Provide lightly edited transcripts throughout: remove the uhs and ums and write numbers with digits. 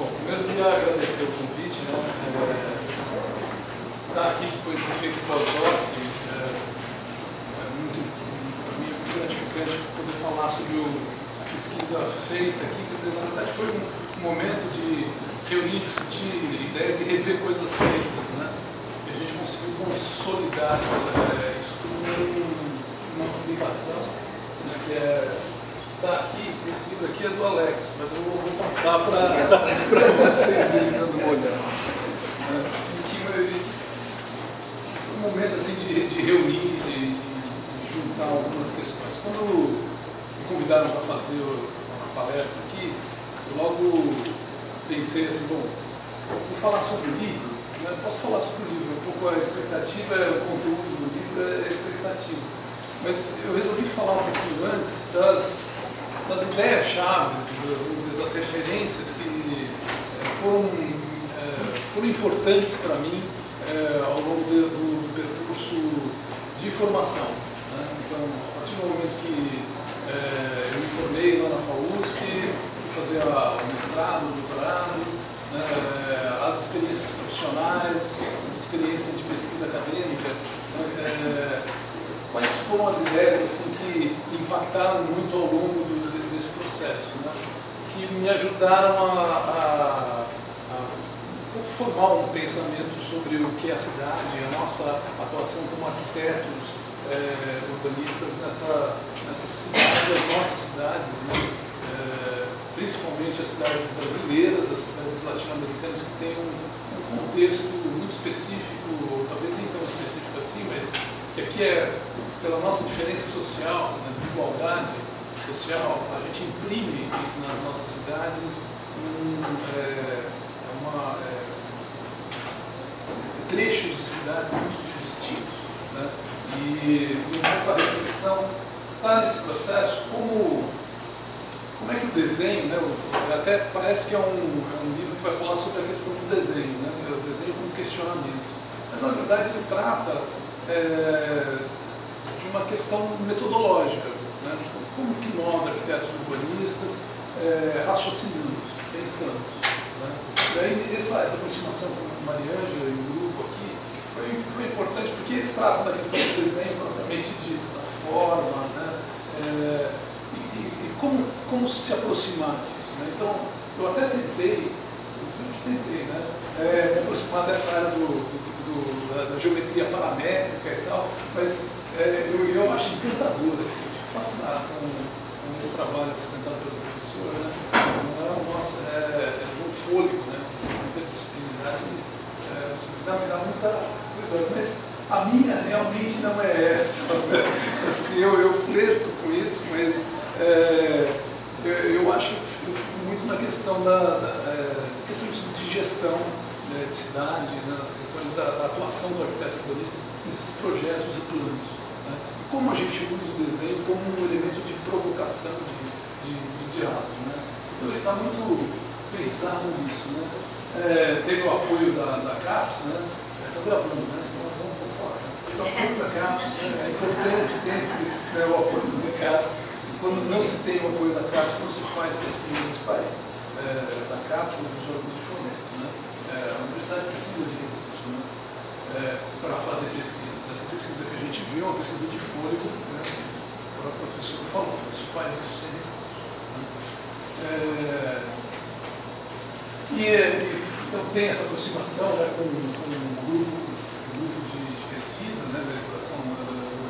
Bom, primeiro eu queria agradecer o convite, né? Estar aqui depois de ter feito o pós-doc é muito, para mim, muito gratificante poder falar sobre a pesquisa feita aqui. Quer dizer, na verdade foi um momento de reunir, discutir ideias e rever coisas feitas, né? E a gente conseguiu consolidar isso tudo numa publicação, né, que está aqui. Esse livro aqui é do Alex, mas eu vou passar para vocês irem dando uma olhada. Foi um momento assim, de reunir, de juntar algumas questões. Quando me convidaram para fazer uma palestra aqui, eu logo pensei assim, bom, vou falar sobre o livro, né? Posso falar sobre o livro, um pouco a expectativa, o conteúdo do livro é a expectativa. Mas eu resolvi falar um pouquinho antes das ideias-chave, vamos dizer, das referências que foram importantes para mim ao longo do percurso de formação, né? Então, a partir do momento que eu me formei lá na FAUSP, fui fazer o mestrado, o doutorado, né? As experiências profissionais, as experiências de pesquisa acadêmica, né? Quais foram as ideias assim, que impactaram muito ao longo desse processo, né? Que me ajudaram a formar um pensamento sobre o que é a cidade, a nossa atuação como arquitetos urbanistas nessas cidades, as nossas cidades, né? Principalmente as cidades brasileiras, as cidades latino-americanas, que têm um contexto muito específico, ou talvez nem tão específico assim, mas que aqui pela nossa diferença social, na desigualdade social, a gente imprime nas nossas cidades trechos de cidades muito distintos, né? E um pouco a reflexão está nesse processo, como é que o desenho, né? Até parece que é um livro que vai falar sobre a questão do desenho, né? O desenho como questionamento, mas na verdade ele trata de uma questão metodológica, né? Como que nós, arquitetos urbanistas, raciocinamos, pensamos, né? E aí essa aproximação com a Mariângela e o grupo aqui foi importante porque eles tratam da questão do desenho propriamente dito, da forma, né? E como se aproximar disso, né? Então, eu até tentei, né? Me aproximar dessa área da geometria paramétrica e tal, mas eu acho encantador, assim, eu fico fascinado com esse trabalho apresentado pelo professor, né? Nossa, um fôlego, né? Muita disciplinaridade, me dá muita coisa, mas a minha realmente não é essa, né? Assim, eu flerto com isso, mas eu acho que eu fico muito na questão questão de gestão, né, de cidade, né, as questões da atuação do arquiteto urbanista nesses projetos e planos, né? E como a gente usa o desenho como um elemento de provocação, de diálogo, né? Então ele está muito pensado nisso, né? Teve o apoio da CAPES, né? Estou gravando, né? Então vamos falar. Então, o apoio da CAPES, né? É importante sempre, né, o apoio da CAPES. Quando não se tem o apoio da CAPES, não se faz pesquisas da CAPES ou dos órgãos de fomento, né? A universidade precisa de recursos, né? Para fazer pesquisas. Essa pesquisa que a gente viu é uma pesquisa de fôlego, né? O professor falou, isso faz isso sem recursos, né? Então tem essa aproximação, né, com um grupo de pesquisa, né, da elaboração do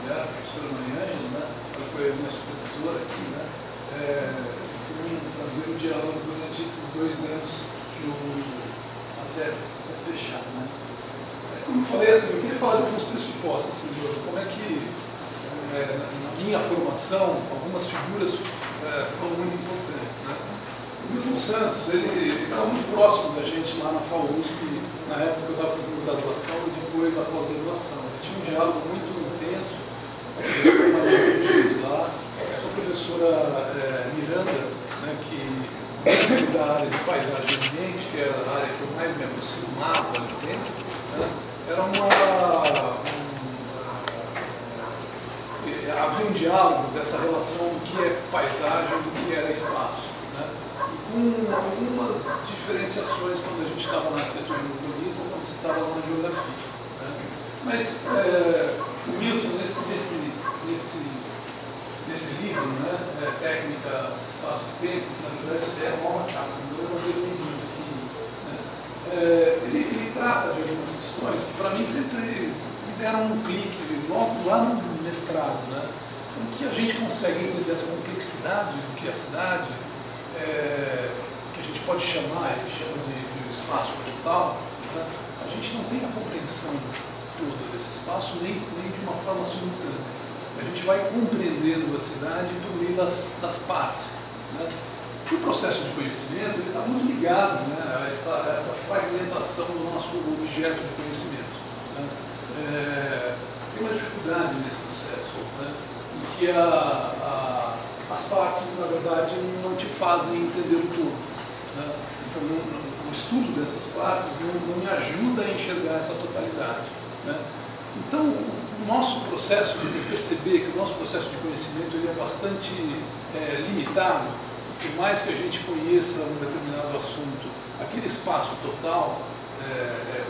olhar, a professora Mariângela, né? Ela foi a minha supervisora aqui, né? Fazer um diálogo durante esses 2 anos até fechar, né? Como eu falei, assim, eu queria falar de alguns pressupostos, assim, como é que na minha formação algumas figuras foram muito importantes, né? O Milton Santos, ele estava muito próximo da gente lá na FAUSP, na época que eu estava fazendo graduação e depois a pós-graduação. Ele tinha um diálogo muito intenso com a professora lá, a professora Miranda, né, que da área de paisagem e ambiente, que era a área que eu mais me aproximava ali dentro, né? Havia um diálogo dessa relação do que é paisagem e do que era espaço, né? com algumas diferenciações quando a gente estava na arquitetura urbanista, quando se estava na geografia. Né? Mas o Milton, nesse livro, né, Técnica, Espaço e Tempo, que na verdade isso é uma capa, ele trata de algumas questões que para mim sempre me deram um clique logo lá no mestrado, né? Como que a gente consegue entender essa complexidade do que é a cidade, que a gente pode chamar, ele chama de espaço total, né? A gente não tem a compreensão toda desse espaço, nem de uma forma simultânea. A gente vai compreendendo a cidade por meio das partes. Né? E o processo de conhecimento está muito ligado, né, a essa fragmentação do nosso objeto de conhecimento. Né? Tem uma dificuldade nesse processo, né, em que as partes, na verdade, não te fazem entender o todo. Né? Então, o estudo dessas partes não me ajuda a enxergar essa totalidade. Né? Então, o nosso processo de perceber que o nosso processo de conhecimento ele é bastante limitado. Por mais que a gente conheça um determinado assunto, aquele espaço total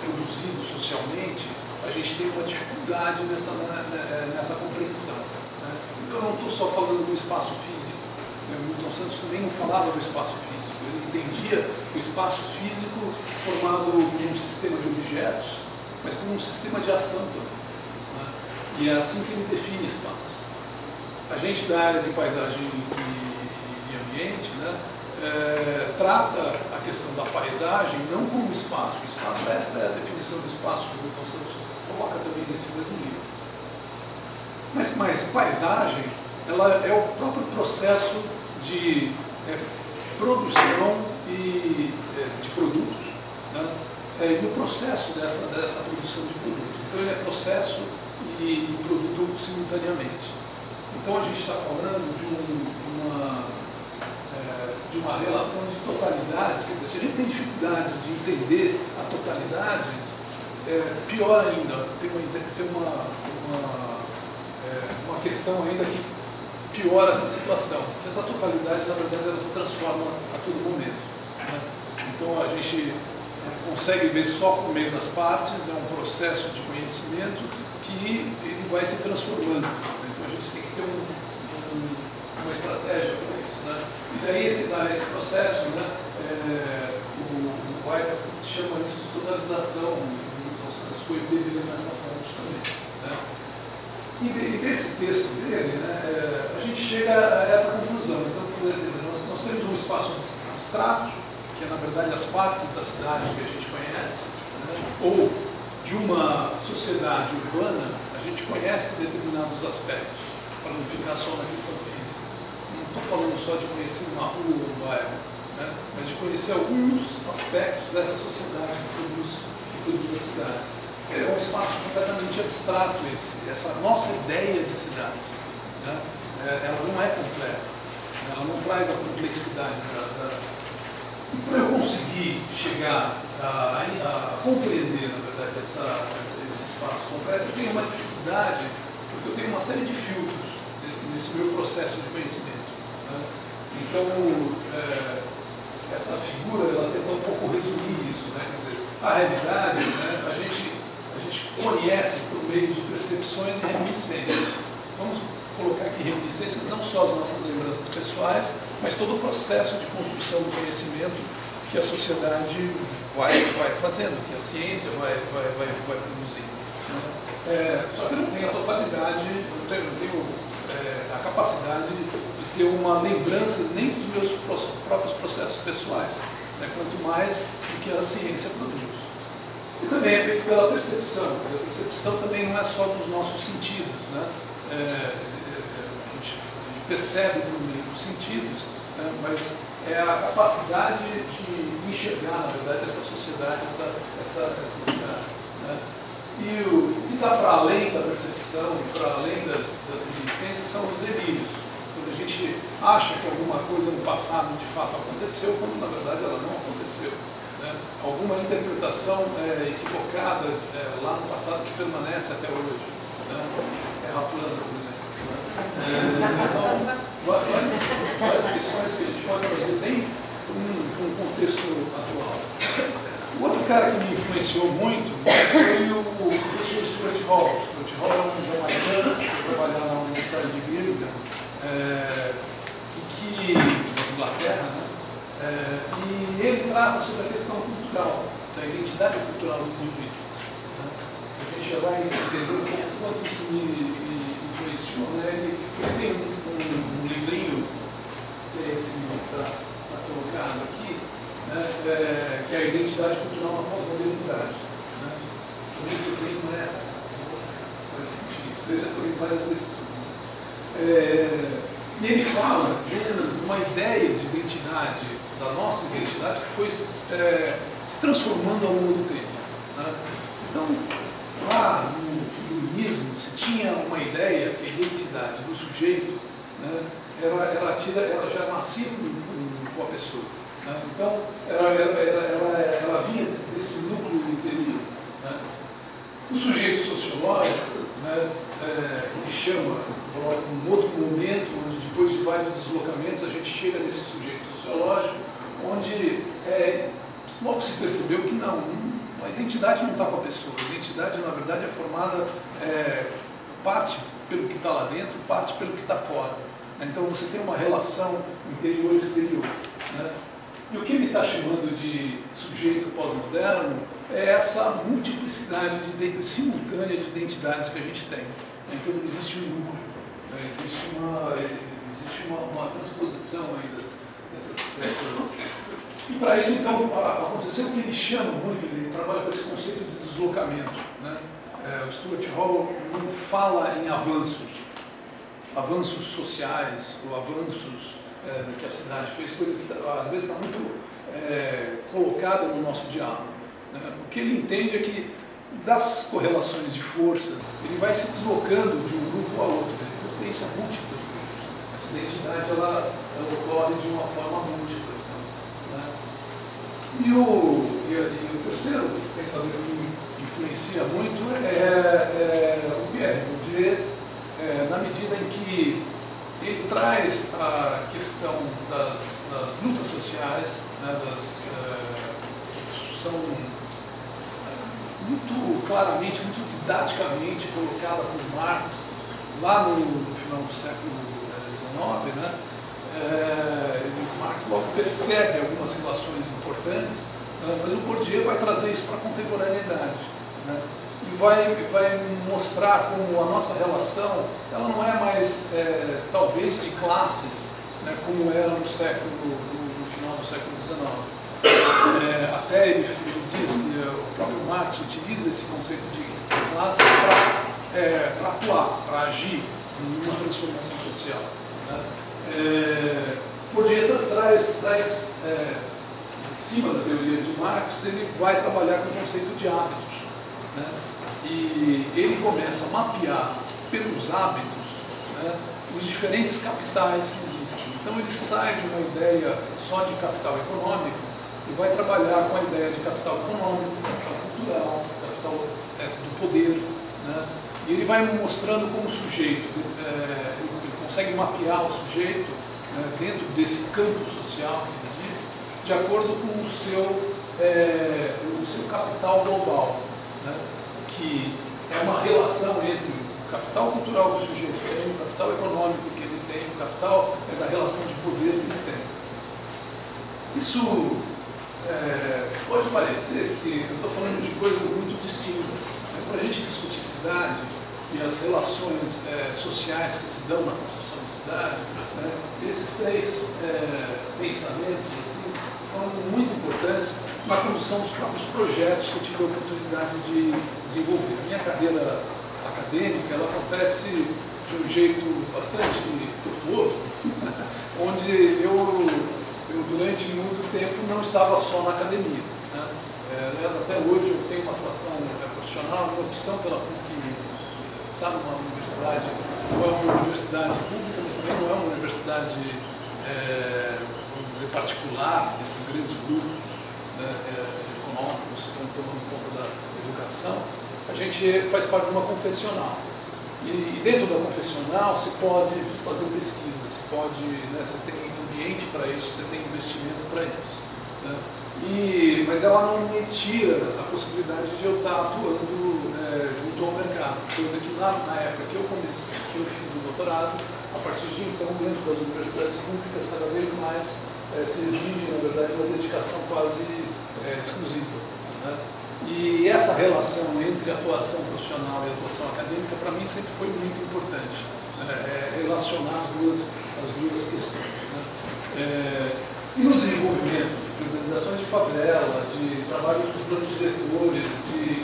produzido socialmente, a gente tem uma dificuldade nessa compreensão. Né? Então eu não estou só falando do espaço físico. O Milton Santos também não falava do espaço físico. Ele entendia o espaço físico formado por um sistema de objetos, mas por um sistema de ação também. Né? E é assim que ele define espaço. A gente da área de paisagem ambiente, né, trata a questão da paisagem não como espaço. O espaço, esta é a definição do espaço que o Milton Santos coloca também nesse mesmo livro. Mas paisagem, ela é o próprio processo de produção de produtos, né, e o processo dessa produção de produtos. Então ele é processo e produto simultaneamente. Então a gente está falando de uma relação de totalidades, quer dizer, se a gente tem dificuldade de entender a totalidade, pior ainda, tem uma questão ainda que piora essa situação. Essa totalidade, na verdade, ela se transforma a todo momento. Né? Então a gente consegue ver só por meio das partes, é um processo de conhecimento que ele vai se transformando. Então a gente tem que ter uma estratégia para isso. Né? E daí esse processo, né, o White chama isso de totalização, então Santos foi bebido nessa fonte também. Né? E desse texto dele, né, a gente chega a essa conclusão. Então, por exemplo, nós temos um espaço abstrato, que é na verdade as partes da cidade que a gente conhece, né, ou de uma sociedade urbana, a gente conhece determinados aspectos, para não ficar só na questão física. Não estou falando só de conhecer uma rua ou um bairro, né, mas de conhecer alguns aspectos dessa sociedade que produz a cidade. É um espaço completamente abstrato essa nossa ideia de cidade. Né? Ela não é completa, ela não traz a complexidade E para eu conseguir chegar a compreender, na verdade, esse espaço completo, eu tenho uma dificuldade, porque eu tenho uma série de filtros nesse meu processo de conhecimento. Né? Então, essa figura, ela tenta um pouco resumir isso. Né? Quer dizer, a realidade, né, a gente conhece por meio de percepções e reminiscências. Vamos colocar aqui reminiscências, não só as nossas lembranças pessoais, mas todo o processo de construção do conhecimento que a sociedade vai fazendo, que a ciência vai produzir. Só que eu não tenho a totalidade, não tenho a capacidade de ter uma lembrança nem dos meus próprios processos pessoais, né, quanto mais do que a ciência produz. E também é feito pela percepção. A percepção também não é só dos nossos sentidos. Né? A gente percebe por meio dos sentidos, né? Mas é a capacidade de enxergar, na verdade, essa sociedade, essa cidade. Né? E o que está para além da percepção e para além das reminiscências são os delírios. Quando a gente acha que alguma coisa no passado de fato aconteceu, quando na verdade ela não aconteceu. Né? Alguma interpretação equivocada lá no passado que permanece até hoje. Né? Terra plana, por exemplo. Então, várias questões que a gente pode fazer bem por contexto atual. O outro cara que me influenciou muito foi o professor Stuart Hall. Stuart Hall é um jamaicano que foi trabalhar na Universidade de Birmingham, na Inglaterra, né? E ele trata sobre a questão cultural, da identidade cultural do indivíduo. Né? A gente já vai entender o quanto isso me influenciou. Né? Ele tem um livrinho, que é esse livro que está colocado aqui, né? Que é a identidade cultural na pós-modernidade. Né? O livro não é essa, mas enfim, seja por várias edições. E ele fala de uma ideia de identidade, da nossa identidade, que foi se transformando ao longo do tempo. Né? Então, lá no iluminismo, se tinha uma ideia que a identidade do sujeito, né, ela já nascia com a pessoa. Né? Então, ela vinha desse núcleo interior. Né? O sujeito sociológico, né, que chama, um outro momento, onde depois de vários deslocamentos a gente chega nesse sujeito sociológico, onde logo se percebeu que não, a identidade não está com a pessoa, a identidade na verdade é formada parte pelo que está lá dentro, parte pelo que está fora. Então você tem uma relação interior e exterior. Né? E o que ele está chamando de sujeito pós-moderno é essa multiplicidade simultânea de identidades que a gente tem. Então não existe um núcleo, né? Existe uma transposição aí dessas. E para isso, então, aconteceu o que ele chama muito, ele trabalha com esse conceito de deslocamento. Né? O Stuart Hall não fala em avanços sociais ou avanços que a cidade fez, coisa que às vezes está muito colocada no nosso diálogo. Né? O que ele entende é que das correlações de força, ele vai se deslocando de um grupo a outro, ele pertence a múltiplos grupos. Essa identidade ela ocorre de uma forma múltipla. Né? E o terceiro pensamento que me influencia muito é o Pierre Bourdieu, na medida em que ele traz a questão das lutas sociais, né, que são muito claramente, muito didaticamente colocada por Marx lá no final do século XIX, né? Marx logo percebe algumas relações importantes, mas o Bourdieu vai trazer isso para a contemporaneidade, né? E vai mostrar como a nossa relação ela não é mais talvez de classes, né, como era no final do século XIX. Até ele diz que o próprio Marx utiliza esse conceito de classe para atuar, para agir numa transformação social. Né? Bourdieu traz em cima da teoria de Marx, ele vai trabalhar com o conceito de hábitos. Né? E ele começa a mapear pelos hábitos, né, os diferentes capitais que existem. Então ele sai de uma ideia só de capital econômico e vai trabalhar com a ideia de capital econômico, capital cultural, capital do poder. Né? E ele vai mostrando como o sujeito, ele consegue mapear o sujeito, né, dentro desse campo social que ele diz, de acordo com o seu capital global. Né? Que é uma relação entre o capital cultural que o sujeito tem, o capital econômico que ele tem, o capital da relação de poder que ele tem. Isso pode parecer que eu estou falando de coisas muito distintas, mas para a gente discutir cidade e as relações sociais que se dão na construção de cidade, né, esses três pensamentos assim, foram muito importantes na condução dos próprios projetos que eu tive a oportunidade de desenvolver. A minha carreira acadêmica ela acontece de um jeito bastante tortuoso, onde eu durante muito tempo não estava só na academia. Né? Aliás, até hoje eu tenho uma atuação profissional, uma opção pela PUC, está numa universidade, não é uma universidade pública, mas também não é uma universidade vamos dizer, particular, desses grandes grupos, né, econômicos que estão tomando conta da educação. A gente faz parte de uma confessional. E dentro da confessional você pode fazer pesquisa, você tem ambiente para isso, você tem investimento para isso. né? Mas ela não me tira a possibilidade de eu estar atuando junto ao mercado, coisa que na época que eu comecei, que eu fiz o doutorado, a partir de então, dentro das universidades públicas, cada vez mais se exige, na verdade, uma dedicação quase exclusiva, né? E essa relação entre atuação profissional e atuação acadêmica, para mim, sempre foi muito importante, né? Relacionar as duas questões, né? E no desenvolvimento de organizações de favela, de trabalhos com planos diretores, de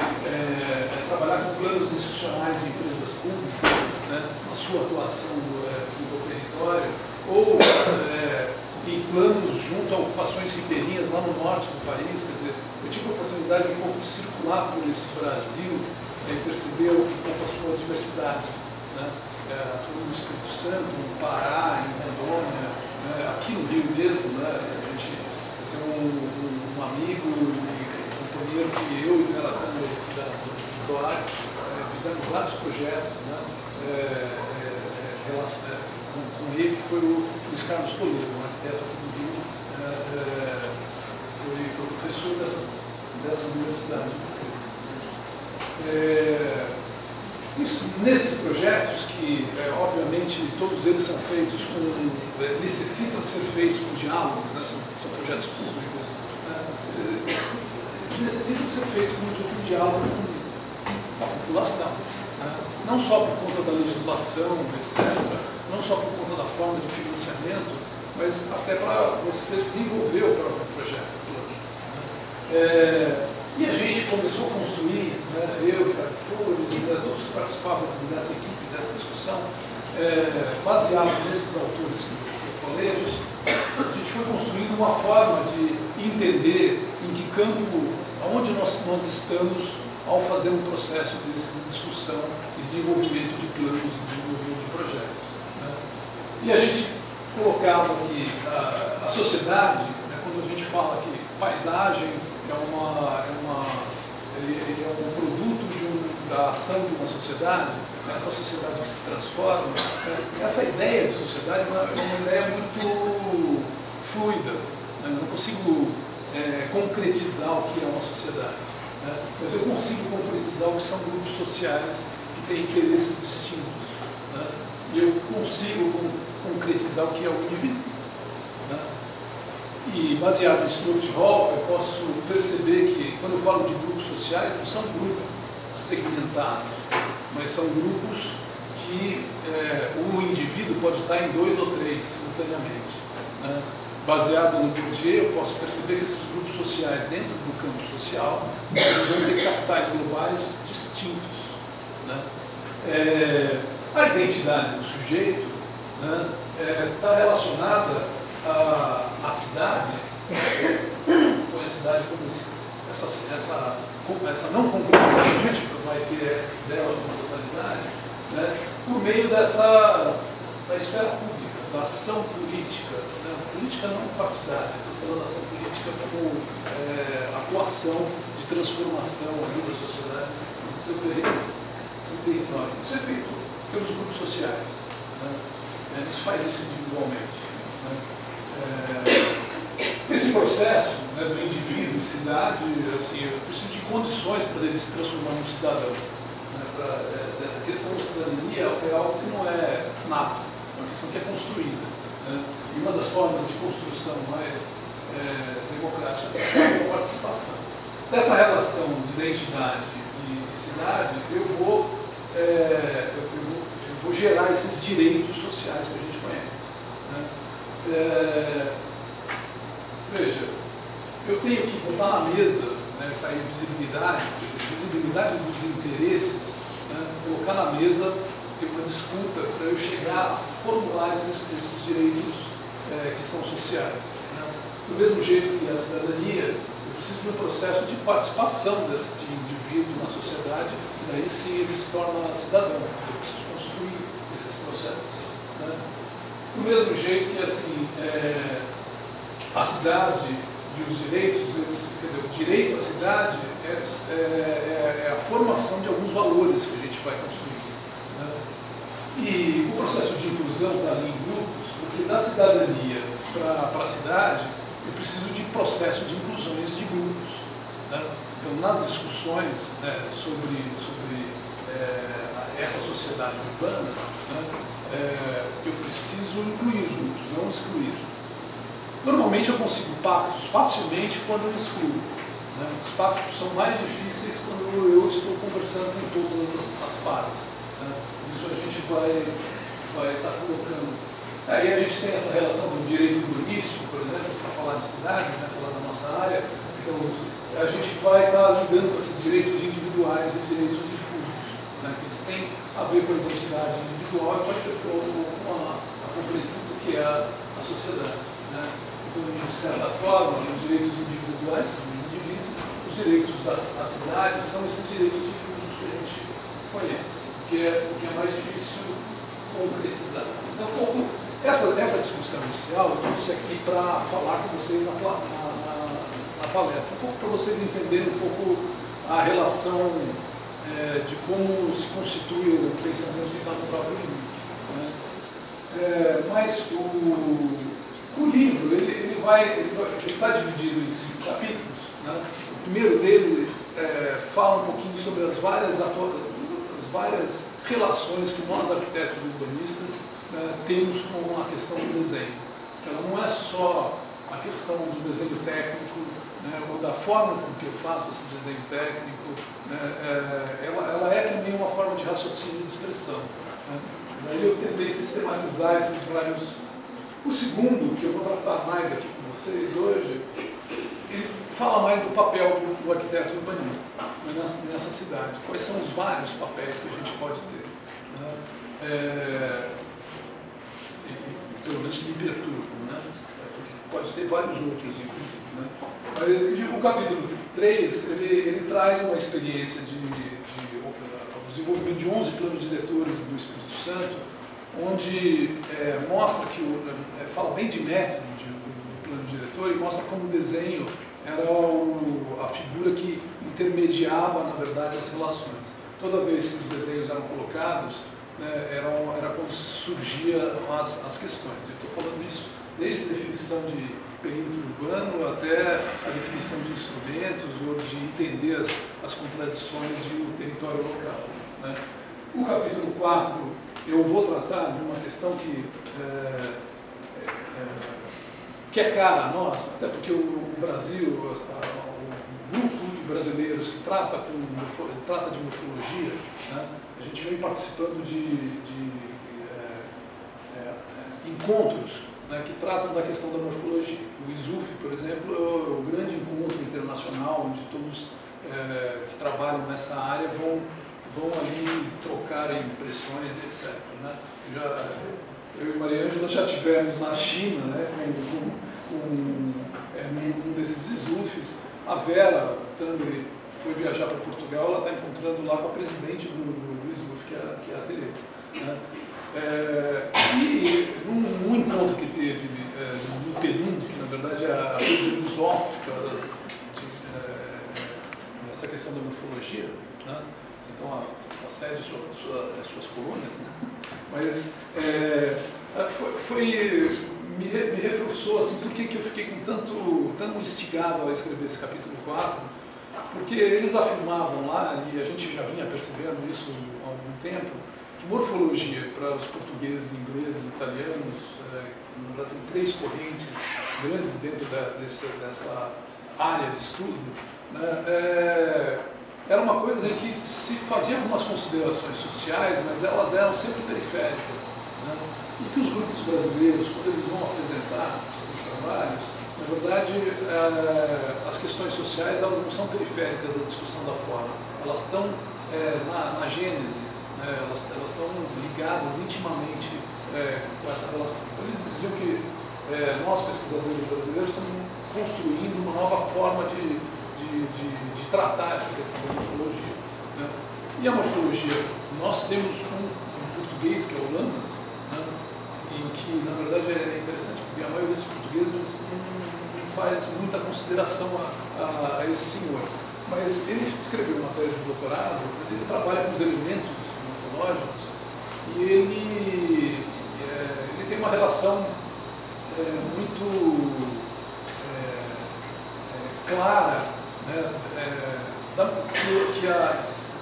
trabalhar com planos institucionais de empresas públicas, né, na sua atuação junto ao território, ou em planos junto a ocupações ribeirinhas lá no norte do país. Quer dizer, eu tive a oportunidade de um pouco de circular por esse Brasil e perceber um pouco a sua diversidade, né? No Espírito Santo, no Pará, em Rondônia, aqui no Rio mesmo, né? A gente tem um amigo e companheiro que eu e Vera do Duarte fizemos vários projetos, né? Com ele, que foi o Luiz Carlos Toledo, um arquiteto aqui do Rio, foi professor dessa universidade. Nesses projetos, que obviamente todos eles são feitos necessitam de ser feitos com diálogos, né? São projetos públicos, né? Necessitam de ser feitos com diálogo com a população, né? Não só por conta da legislação, etc., não só por conta da forma de financiamento, mas até para você desenvolver o próprio projeto. E a gente começou a construir, né, eu, Ricardo Flores, todos que participavam dessa equipe, dessa discussão, baseado nesses autores que eu falei, a gente foi construindo uma forma de entender em que campo, aonde nós estamos ao fazer um processo de discussão e desenvolvimento de planos, e desenvolvimento de projetos, né? E a gente colocava que a sociedade, né, quando a gente fala que paisagem é um produto da ação de uma sociedade, essa sociedade que se transforma, né? Essa ideia de sociedade é uma ideia muito fluida, né? Eu não consigo concretizar o que é uma sociedade, né? Mas eu consigo concretizar o que são grupos sociais que têm interesses distintos, né? E eu consigo concretizar o que é o indivíduo, né? E baseado em Stuart Hall, eu posso perceber que, quando eu falo de grupos sociais, não são grupos segmentados, mas são grupos que o indivíduo pode estar em 2 ou 3 simultaneamente, né? Baseado no Bourdieu, eu posso perceber que esses grupos sociais, dentro do campo social, eles vão ter capitais globais distintos, né? A identidade do sujeito, né, está relacionada à cidade, com a cidade como essa não compreensão que a gente vai ter dela como totalidade, né, por meio da esfera pública, da ação política, né, política não partidária, estou falando da ação política como atuação de transformação ali da sociedade, do seu território. Isso é feito pelos grupos sociais, né? Eles fazem isso individualmente, né? Esse processo, né, do indivíduo e cidade, assim, eu preciso de condições para ele se transformar num cidadão, né? Essa questão da cidadania é algo que não é nato, é uma questão que é construída, né? E uma das formas de construção mais democráticas é a participação. Dessa relação de identidade e de cidade, eu vou gerar esses direitos sociais que a gente conhece, né? Veja, eu tenho que botar na mesa, né, para a visibilidade, visibilidade dos interesses, né, colocar na mesa, ter uma disputa para eu chegar a formular esses direitos que são sociais, né? Do mesmo jeito que a cidadania, eu preciso de um processo de participação desse indivíduo na sociedade, e daí sim ele se torna cidadão. Eu preciso construir esses processos, né? Do mesmo jeito que assim, a cidade e os direitos, quer dizer, o direito à cidade é a formação de alguns valores que a gente vai construir, né? E o processo de inclusão está ali em grupos, porque da cidadania para a cidade, eu preciso de processo de inclusões de grupos, né? Então, nas discussões, né, sobre essa sociedade urbana, né, eu preciso incluir os grupos, não excluir. Normalmente eu consigo pactos facilmente quando eu excluo, né? Os pactos são mais difíceis quando eu estou conversando com todas as partes, né? Isso a gente vai estar colocando. Aí a gente tem essa relação do direito urbanístico, por exemplo, para falar de cidade, né, falar da nossa área. Então, a gente vai estar lidando com esses direitos individuais e direitos difusos, né, que eles têm a ver com a identidade individual e pode ter com a compreensão do que é a sociedade, né. Então, de certa forma, os direitos individuais são do indivíduo, os direitos da cidade são esses direitos difusos que a gente conhece, que é mais difícil concretizar. Então, essa discussão inicial eu trouxe aqui para falar com vocês na palestra, um pouco para vocês entenderem um pouco a relação de como se constitui o pensamento que está no próprio livro, né? Mas o livro ele está dividido em 5 capítulos, né? O primeiro deles fala um pouquinho sobre as várias relações que nós, arquitetos e urbanistas, temos com a questão do desenho. Ela não é só a questão do desenho técnico, né, ou da forma com que eu faço esse desenho técnico, né, ela é também uma forma de raciocínio e de expressão, né. Daí eu tentei sistematizar esses vários. O segundo, que eu vou tratar mais aqui com vocês hoje, ele fala mais do papel do arquiteto urbanista, né, nessa cidade. Quais são os vários papéis que a gente pode ter, né? Pelo menos que me perturbam, né? Porque pode ter vários outros, inclusive, né? O capítulo 3, ele traz uma experiência de desenvolvimento de 11 planos diretores do Espírito Santo, onde mostra que, fala bem de método do plano diretor e mostra como o desenho era a figura que intermediava, na verdade, as relações. Toda vez que os desenhos eram colocados, né, era quando surgiam as questões. Eu estou falando isso desde a definição de perímetro urbano até a definição de instrumentos ou de entender as contradições e o território local, né. O capítulo 4, eu vou tratar de uma questão que é cara a nós, até porque o Brasil, o grupo de brasileiros que trata de morfologia, né, a gente vem participando de encontros, né, que tratam da questão da morfologia. O ISUF, por exemplo, é o grande encontro internacional onde todos que trabalham nessa área vão ali trocar impressões, etc. Né? Eu e Maria Ângela já tivemos na China, né, um desses ISUFs. A Vera Tangri foi viajar para Portugal, ela está encontrando lá com a presidente do ISUF, que é a Tereza, né? E num encontro que teve no Peru, que na verdade é a rede lusófica, essa questão da morfologia, né? Então a sede as suas colônias, né? Mas me reforçou assim, por que eu fiquei com tão instigado a escrever esse capítulo 4, porque eles afirmavam lá, e a gente já vinha percebendo isso há algum tempo, que morfologia para os portugueses, ingleses, italianos, tem 3 correntes grandes dentro dessa área de estudo, né, era uma coisa em que se faziam algumas considerações sociais, mas elas eram sempre periféricas, né? E que os grupos brasileiros, quando eles vão apresentar os seus trabalhos, na verdade, as questões sociais elas não são periféricas da discussão da forma, elas estão na gênese, né? Elas estão ligadas intimamente com essa relação. Então, eles diziam que nós, pesquisadores brasileiros, estamos construindo uma nova forma de tratar essa questão da morfologia, né? E a morfologia, nós temos um português que é o Lamas, né, em que na verdade é interessante porque a maioria dos portugueses não faz muita consideração a esse senhor, mas ele escreveu uma tese de doutorado, ele trabalha com os elementos morfológicos e ele tem uma relação muito clara, né,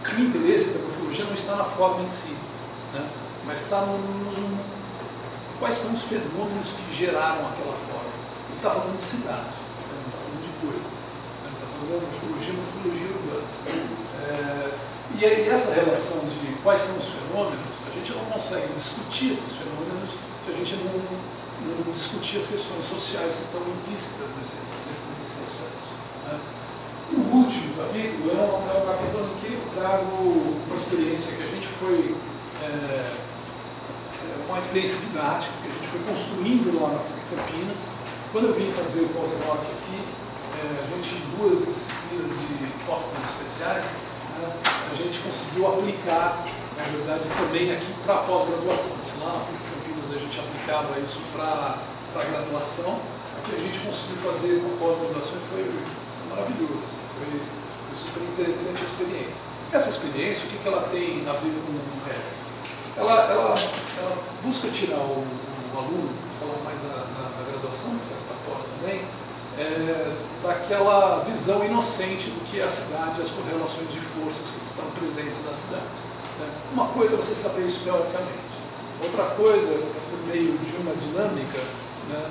que o interesse da grafologia não está na forma em si, né, mas está quais são os fenômenos que geraram aquela forma. Ele está falando de cidade, ele não está falando de coisas, ele está falando da morfologia urbana. E aí essa relação de quais são os fenômenos, a gente não consegue discutir esses fenômenos se a gente não discutir as questões sociais que estão implícitas nesse processo, né? O último capítulo é um capítulo em que eu trago uma experiência que a gente foi, uma experiência didática, que a gente foi construindo lá na Campinas. Quando eu vim fazer o pós-doc aqui, a gente, em 2 disciplinas de tópicos especiais, né, a gente conseguiu aplicar, na verdade, também aqui para a pós-graduação. Se lá na Campinas a gente aplicava isso para a graduação, aqui a gente conseguiu fazer com a pós-graduação e foi maravilhoso, assim, foi super interessante a experiência. Essa experiência, o que ela tem a ver com o resto? Ela busca tirar o aluno, vou falar mais na graduação, que está pós também, daquela visão inocente do que é a cidade e as correlações de forças que estão presentes na cidade, né? Uma coisa é você saber isso teoricamente, outra coisa, por meio de uma dinâmica, né,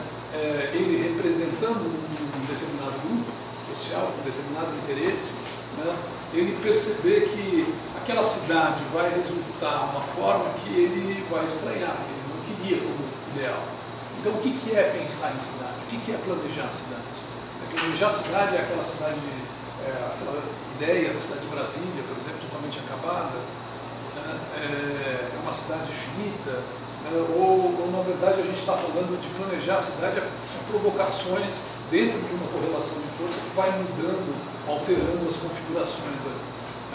ele representando um determinado grupo social, com determinado interesse, né, ele perceber que aquela cidade vai resultar uma forma que ele vai estranhar, que ele não queria como ideal. Então, o que é pensar em cidade? O que é planejar a cidade? Planejar a cidade é aquela cidade, aquela ideia da cidade de Brasília, por exemplo, totalmente acabada, né, é uma cidade finita, ou na verdade a gente está falando de planejar a cidade, são provocações dentro de uma correlação de força que vai mudando, alterando as configurações ali.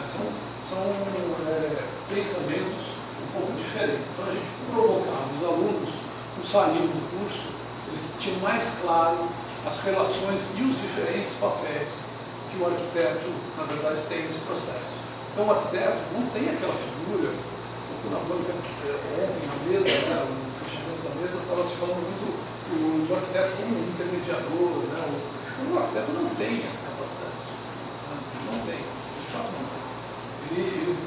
São pensamentos um pouco diferentes. Então a gente provocava os alunos, no sair do curso, eles tinham mais claro as relações e os diferentes papéis que o arquiteto, na verdade, tem nesse processo. Então o arquiteto não tem aquela figura, na banca ontem, na mesa, né, no fechamento da mesa, estava se falando muito do arquiteto como um intermediador, né? O arquiteto não tem essa capacidade, não tem, de fato não tem.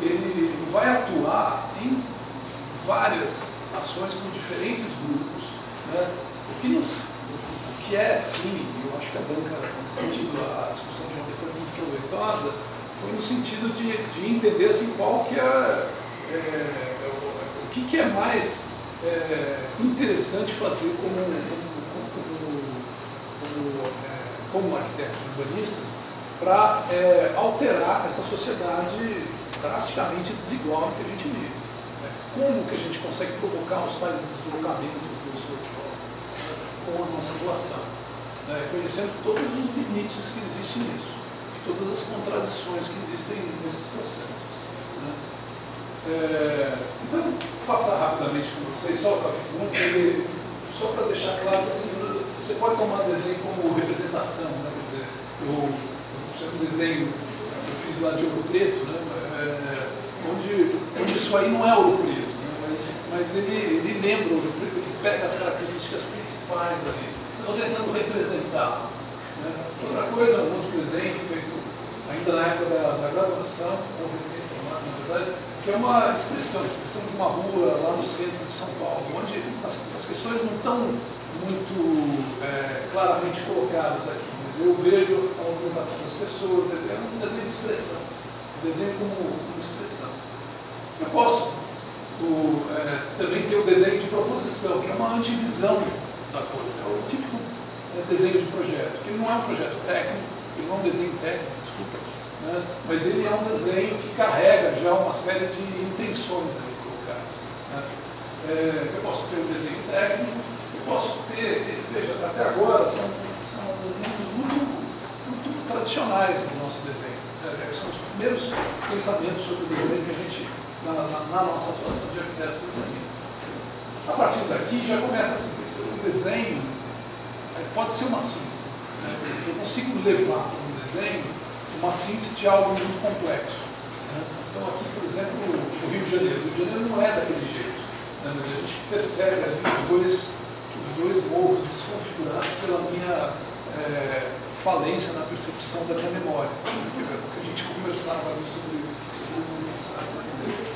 Ele vai atuar em várias ações com diferentes grupos, né? O que é, sim, eu acho que a banca, nesse sentido, a discussão de ontem foi muito proveitosa, foi no sentido de entender assim, qual que é, o que é mais interessante fazer como arquitetos urbanistas para alterar essa sociedade drasticamente desigual que a gente vive. Como que a gente consegue provocar os tais deslocamentos do social com a nossa atuação, conhecendo todos os limites que existem nisso, e todas as contradições que existem nesses processos. Então, vou passar rapidamente com vocês só para deixar claro que assim, você pode tomar desenho como representação, né? Quer dizer, eu fiz um desenho que eu fiz lá de Ouro Preto, né? Onde isso aí não é Ouro Preto, né? mas ele lembra Ouro Preto, ele pega as características principais ali. Estou tentando representar, né? Outra coisa, um outro desenho feito ainda na época da graduação, ou recém-formado, na verdade, que é uma expressão de uma rua lá no centro de São Paulo, onde as questões não estão muito claramente colocadas aqui, mas eu vejo a movimentação das pessoas, é um desenho de expressão, um desenho como expressão. Eu posso também ter o desenho de proposição, que é uma antivisão da coisa, é o típico desenho de projeto, que não é um projeto técnico, ele não é um desenho técnico, desculpa, né? Mas ele é um desenho que carrega já uma série de intenções ali colocadas, né? Eu posso ter um desenho técnico, eu posso ter, veja, até agora são muito tradicionais do nosso desenho, são os primeiros pensamentos sobre o desenho que a gente, na nossa atuação de arquitetos urbanistas. A partir daqui já começa assim, o desenho pode ser uma síntese, né? Eu consigo levar um desenho uma síntese de algo muito complexo, né? Então aqui, por exemplo, o Rio de Janeiro não é daquele jeito, né? Mas a gente percebe ali os dois morros desconfigurados pela minha falência na percepção da minha memória, que a gente conversava sobre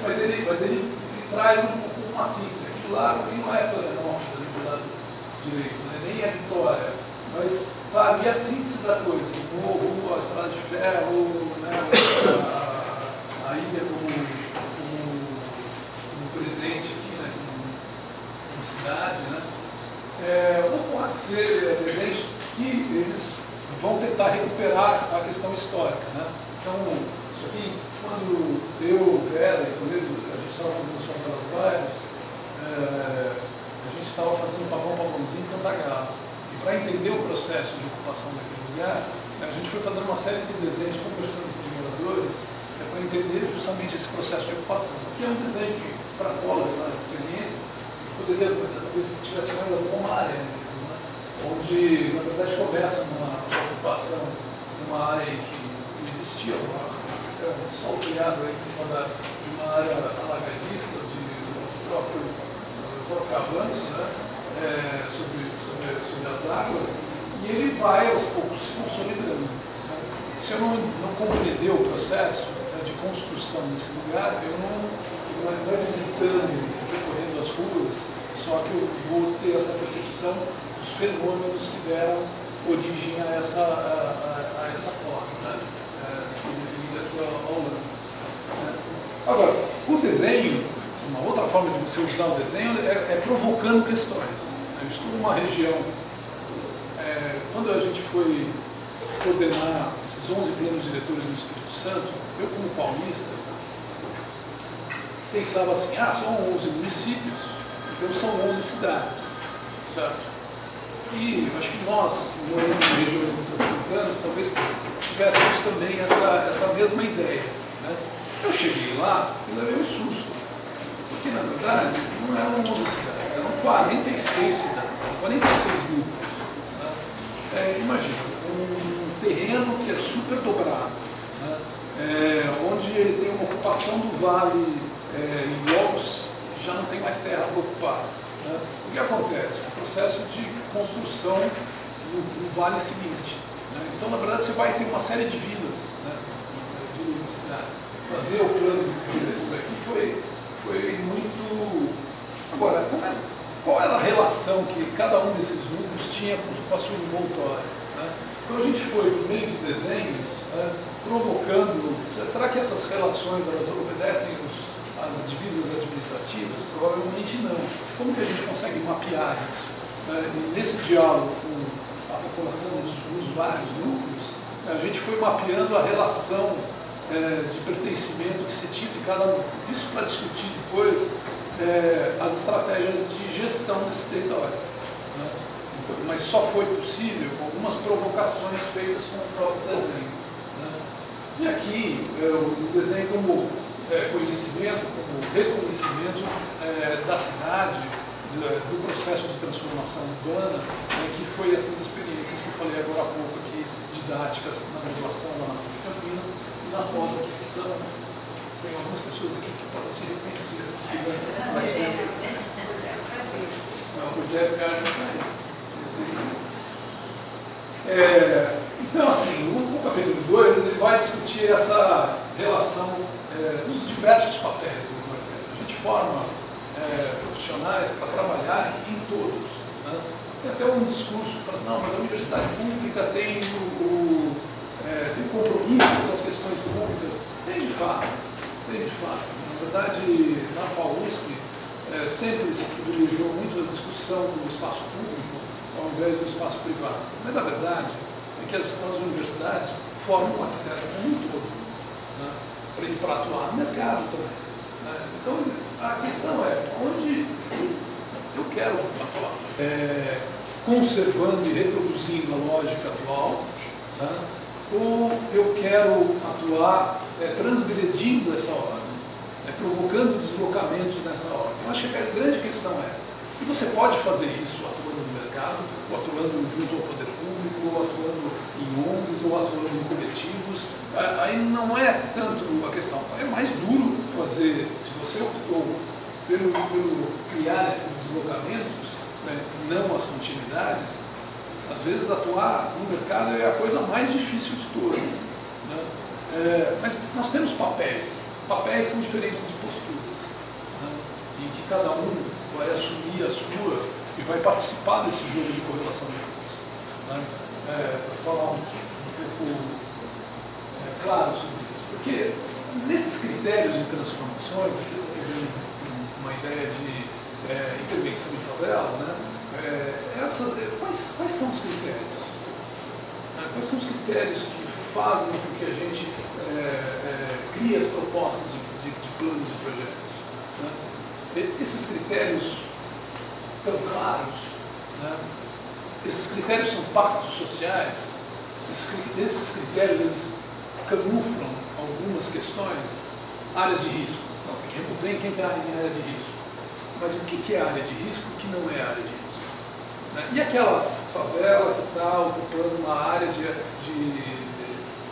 mas ele traz um pouco uma síntese. Aquilo lá não é Florianópolis ali do lado direito, né? Nem é Vitória, mas está ali a síntese da coisa, o morro, a estrada de ferro, né? a ilha como presente aqui, né? como cidade, né? Ou pode ser desenhos que eles vão tentar recuperar a questão histórica, né? Então, isso aqui, quando eu, Vera e Toledo, a gente estava fazendo Som pelas Bairros, a gente estava fazendo Pavãozinho em Cantagalo. E para entender o processo de ocupação daquele lugar, a gente foi fazendo uma série de desenhos, conversando com os moradores, para entender justamente esse processo de ocupação. Aqui é um desenho que extrapola essa experiência, poderia, talvez, se tivesse uma área mesmo, né? Onde, na verdade, começa uma ocupação numa área que não existia, um sol criado em cima de uma área alagadiça, do próprio avanço, né? Sobre as águas, e ele vai aos poucos se consolidando. Né? Se eu não compreender o processo, né, de construção desse lugar, eu não é visitando, percorrendo as ruas, só que eu vou ter essa percepção dos fenômenos que deram origem a essa forma, né? Ao lance. Né? Agora, o desenho, uma outra forma de você usar o desenho é provocando questões. Eu estudo uma região, quando a gente foi coordenar esses 11 planos diretores no Espírito Santo, eu como paulista, pensava assim, são 11 municípios, então são 11 cidades, certo? E acho que nós, morando em regiões metropolitanas, talvez tivéssemos também essa mesma ideia. Né? Eu cheguei lá e levei um susto, porque na verdade não eram 11 cidades, eram 46 cidades, eram 46 núcleos. Né? Imagina, um terreno que é super dobrado, né? Onde ele tem uma ocupação do vale e logo já não tem mais terra para ocupar. Né? O que acontece? O processo de construção no vale seguinte. Né? Então, na verdade, você vai ter uma série de vilas, né? Vilas e cidades. Fazer o plano de diretor aqui foi muito... Agora, qual era a relação que cada um desses núcleos tinha com a sua envoltória? Né? Então, a gente foi, por meio de desenhos, né, provocando... Será que essas relações elas obedecem as divisas administrativas? Provavelmente não. Como que a gente consegue mapear isso? E nesse diálogo com a população dos vários núcleos, a gente foi mapeando a relação de pertencimento que se tinha de cada núcleo. Isso para discutir depois as estratégias de gestão desse território. Né? Então, mas só foi possível com algumas provocações feitas com o próprio desenho. Né? E aqui, o desenho como conhecimento, como reconhecimento da cidade, do processo de transformação urbana, que foi essas experiências que eu falei agora há pouco aqui, didáticas na graduação lá na PUC Campinas e na pós aqui. Tem algumas pessoas aqui que podem se reconhecer. O Rogério Carlos está aí. Então, assim, o capítulo 2 ele vai discutir essa relação dos diversos papéis do governo. A gente forma profissionais para trabalhar em todos. Né? Tem até um discurso que fala assim, não, mas a universidade pública tem o compromisso com as questões públicas. Tem de fato. Na verdade, na FAUSP, sempre se privilegiou muito a discussão do espaço público ao invés do espaço privado. Mas a verdade é que as universidades formam um arquiteto como um todo, né? Para atuar no mercado também. Né? Então, a questão é onde eu quero atuar. Conservando e reproduzindo a lógica atual, né? Ou eu quero atuar transgredindo essa ordem, provocando deslocamentos nessa ordem. Eu acho que a grande questão é essa. E você pode fazer isso atuando no mercado, ou atuando junto ao poder público, ou atuando em ONGs, ou atuando em coletivos. Aí não é tanto a questão. É mais duro fazer, se você optou pelo criar esses deslocamentos, né, não as continuidades, Às vezes atuar no mercado é a coisa mais difícil de todas, né? Mas nós temos papéis. Papéis são diferentes de posturas, né? Em que cada um vai assumir a sua e vai participar desse jogo de correlação de força, né? Para falar um pouco claro sobre isso. Porque nesses critérios de transformações, aqui eu peguei uma ideia de intervenção em favela, né? Quais são os critérios? Quais são os critérios que fazem com que a gente crie as propostas de planos e projetos, né? Esses critérios estão claros, né? Esses critérios são pactos sociais. Esses critérios eles camuflam algumas questões, áreas de risco. Não, tem que remover quem está em área de risco. Mas o que é área de risco e o que não é área de risco? Né? E aquela favela que está ocupando uma área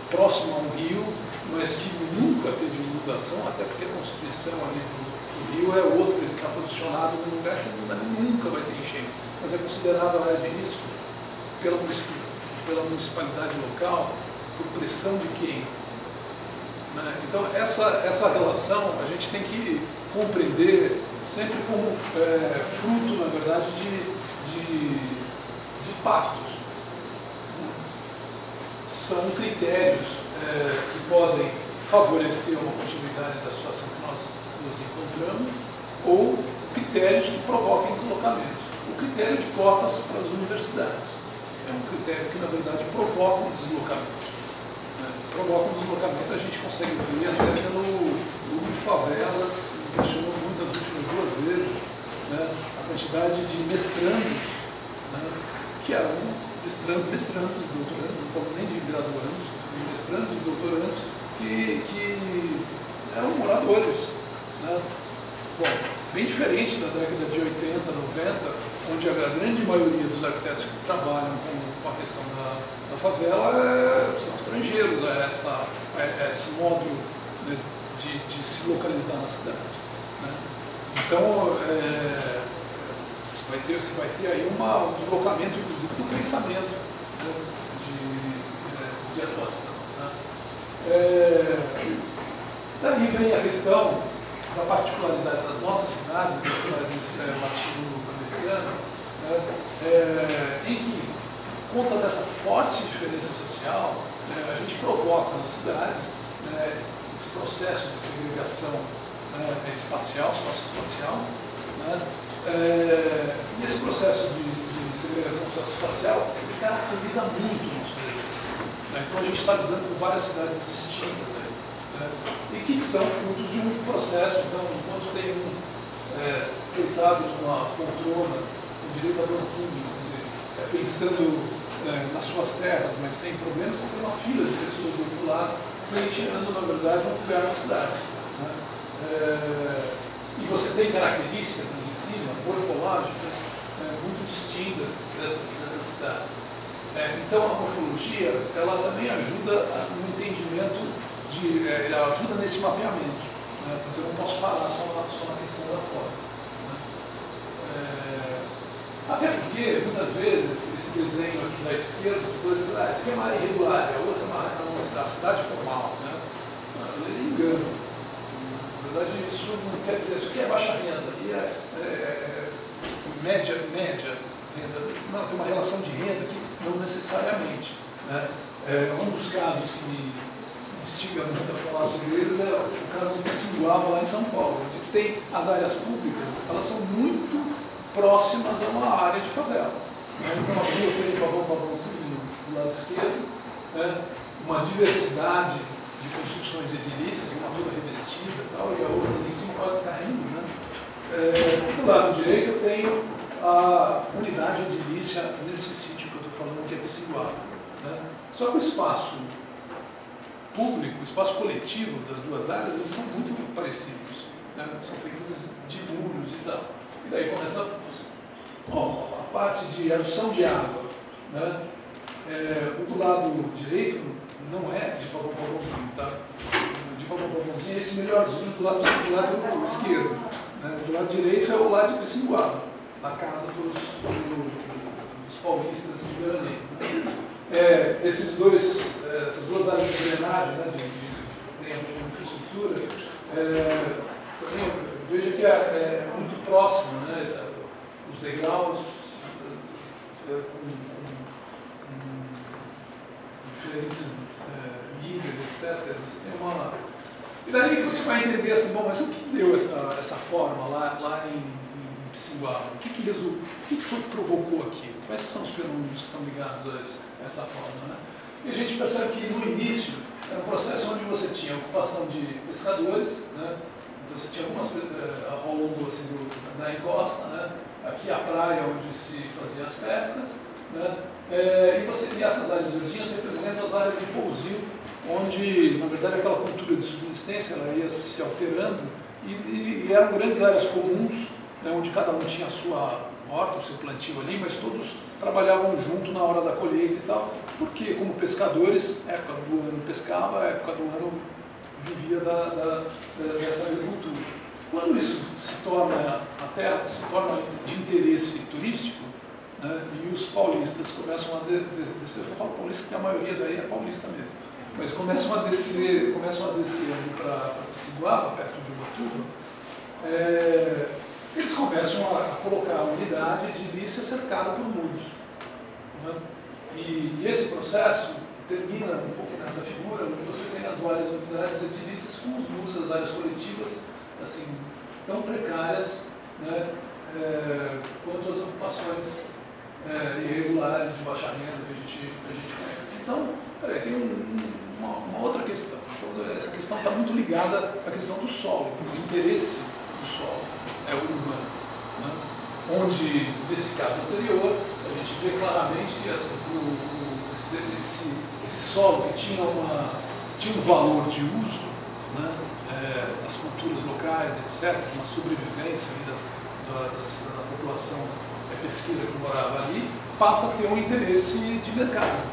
próxima a um rio, mas que nunca teve inundação, até porque a constituição ali do rio é outra, ele está posicionado num lugar que nunca vai ter enchente, mas é considerado área de risco pela municipalidade local, por pressão de quem? Né? Então, essa relação a gente tem que compreender sempre como fruto, na verdade, de pactos. São critérios que podem favorecer uma continuidade da situação que nós nos encontramos ou critérios que provoquem deslocamentos. O critério de cotas para as universidades é um critério que, na verdade, provoca um deslocamento. Provoca um deslocamento, a gente consegue ver até pelo número de favelas, questionou muito as últimas 2 vezes, né, a quantidade de mestrandos, né, que eram mestrandos, doutorandos, não falo nem de graduandos, mestrandos e doutorandos, que eram moradores. Né. Bom, bem diferente da década de 80, 90, onde a grande maioria dos arquitetos que trabalham com a questão da favela são estrangeiros a esse modo, né, de se localizar na cidade. Né? Então, se vai ter aí um deslocamento, inclusive, do pensamento, né, de atuação. Né? Daí vem a questão da particularidade das nossas cidades, das cidades latino-americanas, né, em que, por conta dessa forte diferença social, a gente provoca nas cidades esse processo de segregação espacial, socioespacial, né, e esse processo de segregação socioespacial ele caracteriza muito o nosso desenho. Né? Então a gente está lidando com várias cidades distintas aí, né, e que são frutos de um processo. Então, enquanto tem deitado numa poltrona, com direito a banho público, pensando nas suas terras, mas sem problemas, você tem uma fila de pessoas do outro lado, pleiteando, na verdade, um lugar na cidade. Né? E você tem características ali em cima, morfológicas, muito distintas dessas cidades. Então, a morfologia, ela também ajuda no entendimento, ela ajuda nesse mapeamento. Né? Mas eu não posso parar só na questão da forma. Né? Até porque, muitas vezes, esse desenho aqui da esquerda, você pode dizer, isso aqui é uma área irregular, a outra é uma cidade formal. Né? Ele engana. Na verdade, isso não quer dizer, isso aqui é baixa renda, aqui média renda. Não, tem uma relação de renda que não necessariamente. Né? Um dos casos que me instiga muito a falar sobre eles é o caso de Pissinguaba, lá em São Paulo, onde tem as áreas públicas, elas são muito próximas a uma área de favela. Então, aqui eu tenho pavãozinho do lado esquerdo, né, uma diversidade de construções edilícias, uma toda revestida e tal, e a outra ali em cima quase caindo. Né? Do lado direito eu tenho a unidade edilícia nesse sítio que eu estou falando, que é Pissinguaba. Né? Só que o espaço público, o espaço coletivo das duas áreas, eles são muito parecidos. Né? São feitos de muros e tal. E daí começa a parte de adução de água. Né? O do lado direito não é de pavãozinho, tá? De pavãozinho é esse melhorzinho do lado esquerdo. Né? Do lado direito é o lado de Pissinguaba, na casa dos paulistas de Veraneiros. essas duas áreas de drenagem, né, de infraestrutura, veja que é muito próximo, né, os degraus diferentes níveis, etc. Você tem uma... E daí você vai entender assim, bom, mas o que deu essa forma lá em Pissinguaba? O que foi que provocou aquilo? Quais são os fenômenos que estão ligados a essa forma, né? E a gente percebe que no início era um processo onde você tinha ocupação de pescadores, né? Então você tinha algumas ao longo assim, da encosta, né? Aqui a praia onde se fazia as pescas, né? E essas áreas verdinhas representam as áreas de pousio, onde, na verdade, aquela cultura de subsistência ela ia se alterando e eram grandes áreas comuns, né, onde cada um tinha a sua horta, o seu plantio ali, mas todos trabalhavam junto na hora da colheita e tal, porque, como pescadores, época do ano pescava, época do ano vivia dessa agricultura. Quando isso se torna, a terra se torna de interesse turístico, né, e os paulistas começam a descer, eu falo paulista porque a maioria daí é paulista mesmo, mas começam a descer ali para Pissinguaba, perto de Ubatuba, eles começam a colocar a unidade de edilícia cercada por muros, né? E esse processo termina um pouco nessa figura, onde você tem as várias unidades edilícias com os muros das áreas coletivas, assim, tão precárias, né, quanto as ocupações irregulares de baixa renda que a gente conhece. Então, peraí, tem uma outra questão. Então, essa questão está muito ligada à questão do solo, do interesse do solo, o urbano, né? Onde, nesse caso anterior, a gente vê claramente que esse solo que tinha um valor de uso, né, das culturas locais, etc., uma sobrevivência ali da população pesqueira que morava ali, passa a ter um interesse de mercado,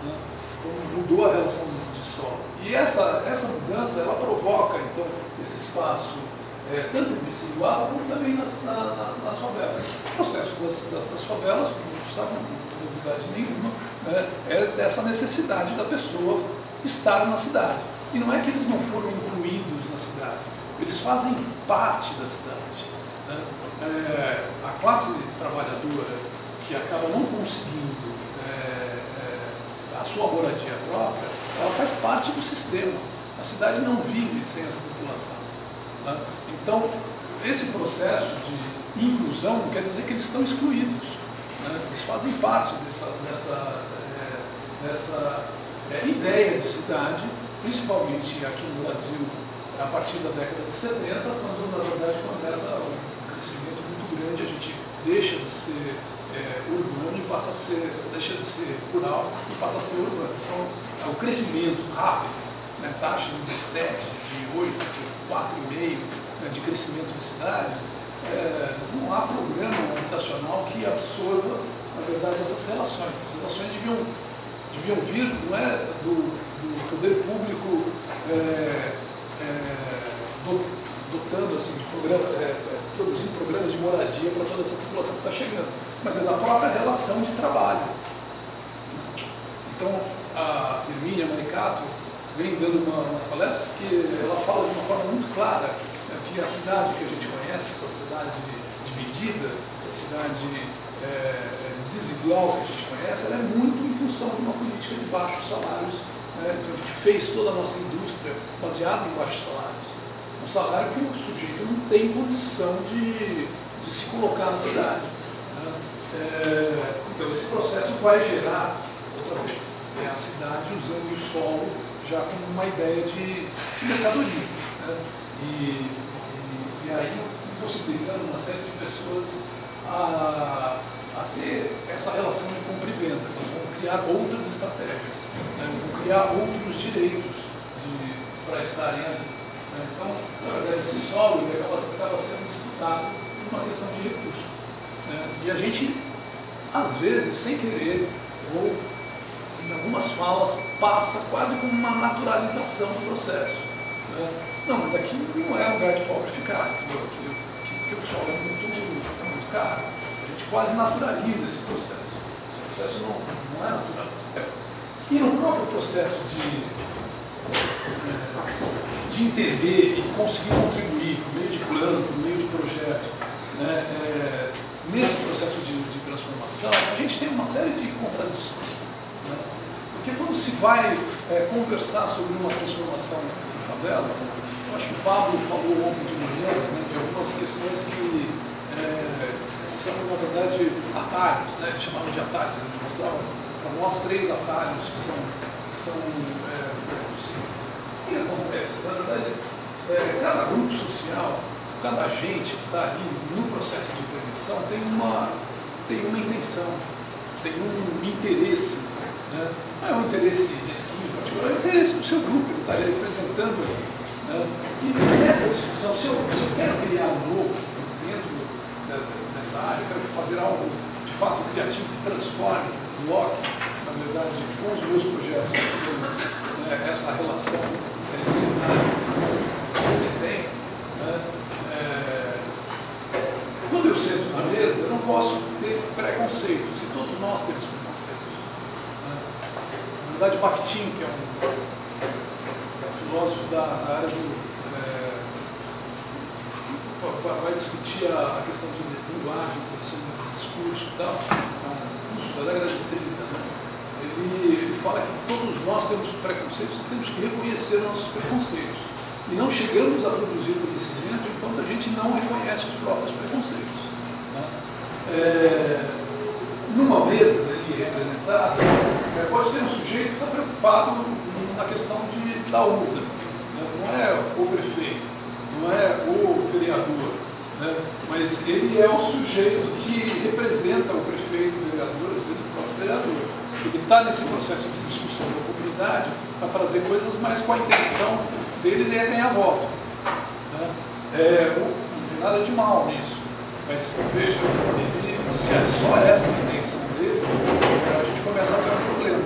né? Então mudou a relação de solo. E essa mudança, ela provoca, então, esse espaço, tanto em Pissinguaba como também nas favelas. O processo das favelas, como a gente sabe, não tem novidade nenhuma, né, é dessa necessidade da pessoa estar na cidade. E não é que eles não foram incluídos na cidade, eles fazem parte da cidade, né? A classe trabalhadora que acaba não conseguindo a sua moradia própria, ela faz parte do sistema. A cidade não vive sem essa população, né? Então, esse processo de inclusão não quer dizer que eles estão excluídos, né? Eles fazem parte dessa ideia de cidade, principalmente aqui no Brasil, a partir da década de 70, quando, na verdade, começa um crescimento muito grande, a gente deixa de ser urbano e deixa de ser rural e passa a ser urbano. Então, o crescimento rápido, né, taxa de 17, de 8, de 4,5, né, de crescimento de cidade, não há programa habitacional que absorva, na verdade, essas relações. Essas relações deviam vir, não é do poder público dotando assim, de produzindo programas de moradia para toda essa população que está chegando, mas é da própria relação de trabalho. Então, a Hermínia Maricato vem dando umas palestras que ela fala de uma forma muito clara, né, que a cidade que a gente conhece, essa cidade dividida, essa cidade desigual que a gente conhece, ela é muito em função de uma política de baixos salários, né? Então a gente fez toda a nossa indústria baseada em baixos salários. Um salário que o sujeito não tem condição de se colocar na cidade, né? Então esse processo vai gerar, outra vez, a cidade usando o solo já como uma ideia de mercadoria, né? E aí possibilitando uma série de pessoas a ter essa relação de compra e venda. Nós vamos criar outras estratégias, né? Vamos criar outros direitos para estarem ali, né? Então, na verdade, esse solo acaba sendo disputado por uma questão de recurso, né? E a gente, às vezes, sem querer, ou em algumas falas, passa quase como uma naturalização do processo, né? Não, mas aqui não é lugar de pobre ficar, porque o solo é muito caro. A gente quase naturaliza esse processo. Esse processo não é natural. E no próprio processo de entender e conseguir contribuir por meio de plano, por meio de projeto, né, nesse processo de transformação, a gente tem uma série de contradições. Né? Porque quando se vai conversar sobre uma transformação em favela, eu acho que o Pablo falou ontem de manhã, né, de algumas questões que são, na verdade, atalhos, né? Ele chamava de atalhos, ele mostrava para nós 3 atalhos que são possíveis. O que acontece? Na verdade, cada grupo social, cada agente que está ali no processo de intervenção tem uma intenção, tem um interesse, né? Não é um interesse mesquinho, é o interesse do seu grupo, ele está representando ali. Né? E nessa discussão, se eu quero criar um novo dentro dessa área, eu quero fazer algo de fato criativo que transforme, que desloque, na verdade, com os meus projetos, né, essa relação de cenários que se tem, né? Quando eu sento na mesa, eu não posso ter preconceitos, e todos nós temos preconceitos. Né? Na verdade, Bakhtin, que é um filósofo da área do... vai discutir a questão de linguagem, produção de discurso e tal, é um curso da década de 30, né? Ele fala que todos nós temos preconceitos e temos que reconhecer nossos preconceitos. E não chegamos a produzir conhecimento enquanto a gente não reconhece os próprios preconceitos. Né? Numa mesa ali representada, pode ter um sujeito que está preocupado na questão da urna. Né? Não é o prefeito, não é o vereador, né? Mas ele é o sujeito que representa o prefeito, o vereador, às vezes o próprio vereador. Ele está nesse processo de discussão da comunidade para trazer coisas, mas com a intenção dele é ganhar voto. Né? Não tem nada de mal nisso, mas veja, se é só essa a intenção dele, a gente começa a ter um problema.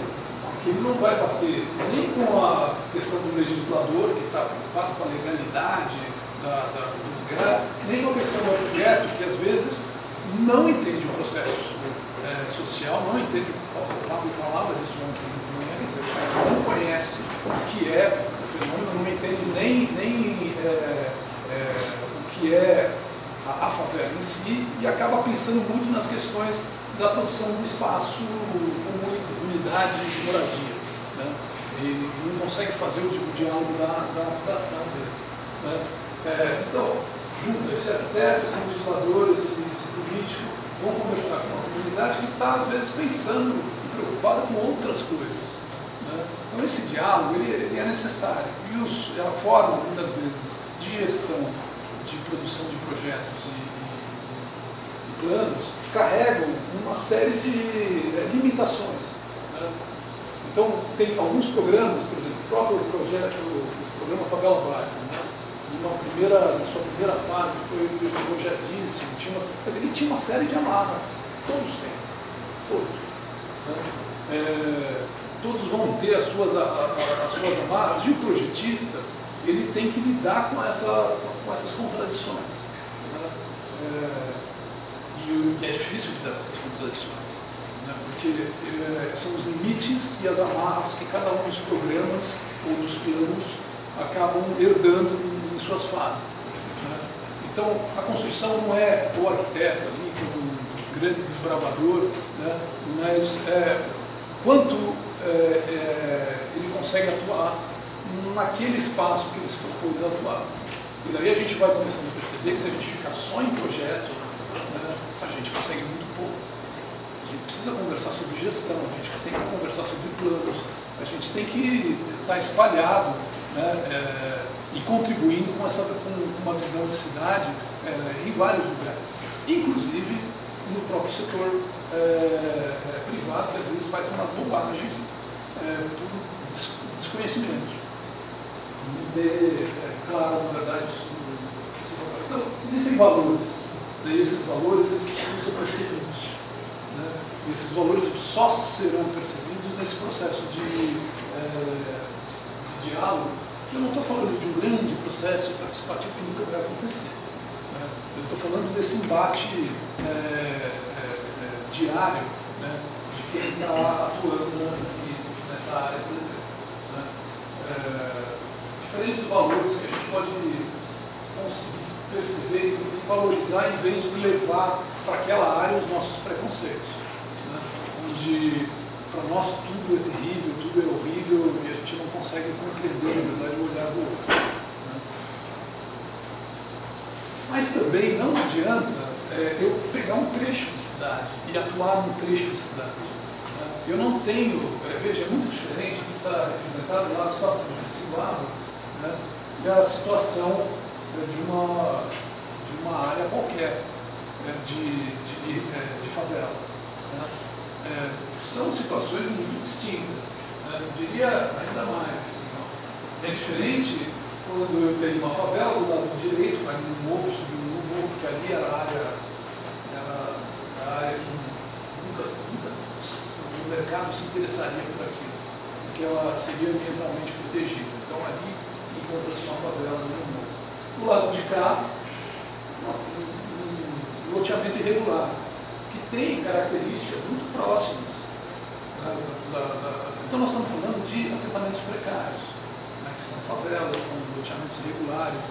Porque ele não vai bater nem com a questão do legislador, que está preocupado com a legalidade do lugar, nem com a questão do arquiteto, que às vezes não entende o processo social, não entende, o Pablo falava disso ontem de manhã, quer dizer, não conhece o que é o fenômeno, não entende nem o que é a favela em si, e acaba pensando muito nas questões da produção do espaço como unidade de moradia. Né? E não consegue fazer o diálogo da habitação mesmo. Né? Então, junta esse arquiteto, esse legislador, esse político, vão conversar com uma comunidade que está, às vezes, pensando e preocupada com outras coisas. Né? Então, esse diálogo ele é necessário. E a forma, muitas vezes, de gestão, de produção de projetos e planos, carregam uma série de limitações. Né? Então, tem alguns programas, por exemplo, o próprio projeto, o programa Favela Bairro, né? Na sua primeira fase foi elogiadíssimo, mas ele tinha uma série de amarras, todos têm, todos. Né? Todos vão ter as suas amarras, e o projetista ele tem que lidar com essas contradições. Né? E é difícil lidar com essas contradições, né? Porque são os limites e as amarras que cada um dos programas ou dos planos acabam herdando em suas fases. Né? Então, a construção não é o arquiteto ali, que é um grande desbravador, né? Mas quanto ele consegue atuar naquele espaço que ele se propôs a atuar. E daí a gente vai começando a perceber que se a gente ficar só em projeto, né, a gente consegue muito pouco. A gente precisa conversar sobre gestão, a gente tem que conversar sobre planos, a gente tem que estar espalhado, né, e contribuindo com uma visão de cidade em vários lugares, inclusive no próprio setor privado, que às vezes faz umas bobagens por desconhecimento. Claro, na verdade, então, existem valores, né? Esses valores precisam ser percebidos. Né? E esses valores só serão percebidos nesse processo de diálogo. Eu não estou falando de um grande processo participativo que nunca vai acontecer. Né? Eu estou falando desse embate diário, né, de quem está atuando nessa essa área, por exemplo. Né? Diferentes valores que a gente pode conseguir perceber e valorizar em vez de levar para aquela área os nossos preconceitos. Né? Onde para nós tudo é terrível, tudo é horrível e a gente não consegue compreender, na verdade, o olhar do outro. Né? Mas também não adianta eu pegar um trecho de cidade e atuar num trecho de cidade. Né? Eu não tenho, veja, é muito diferente do que está representado lá a situação de Silvado, né? E a situação de uma área qualquer de favela. Né? São situações muito distintas. Né? Eu diria ainda mais. Assim, é diferente quando eu tenho uma favela do lado direito, ali no morro, subindo no morro, porque ali era a área que nunca o mercado se interessaria por aquilo, porque ela seria ambientalmente protegida. Então ali encontra-se uma favela no morro. Do lado de cá, um loteamento irregular, que tem características muito próximas. Então nós estamos falando de assentamentos precários, né, que são favelas, são loteamentos irregulares,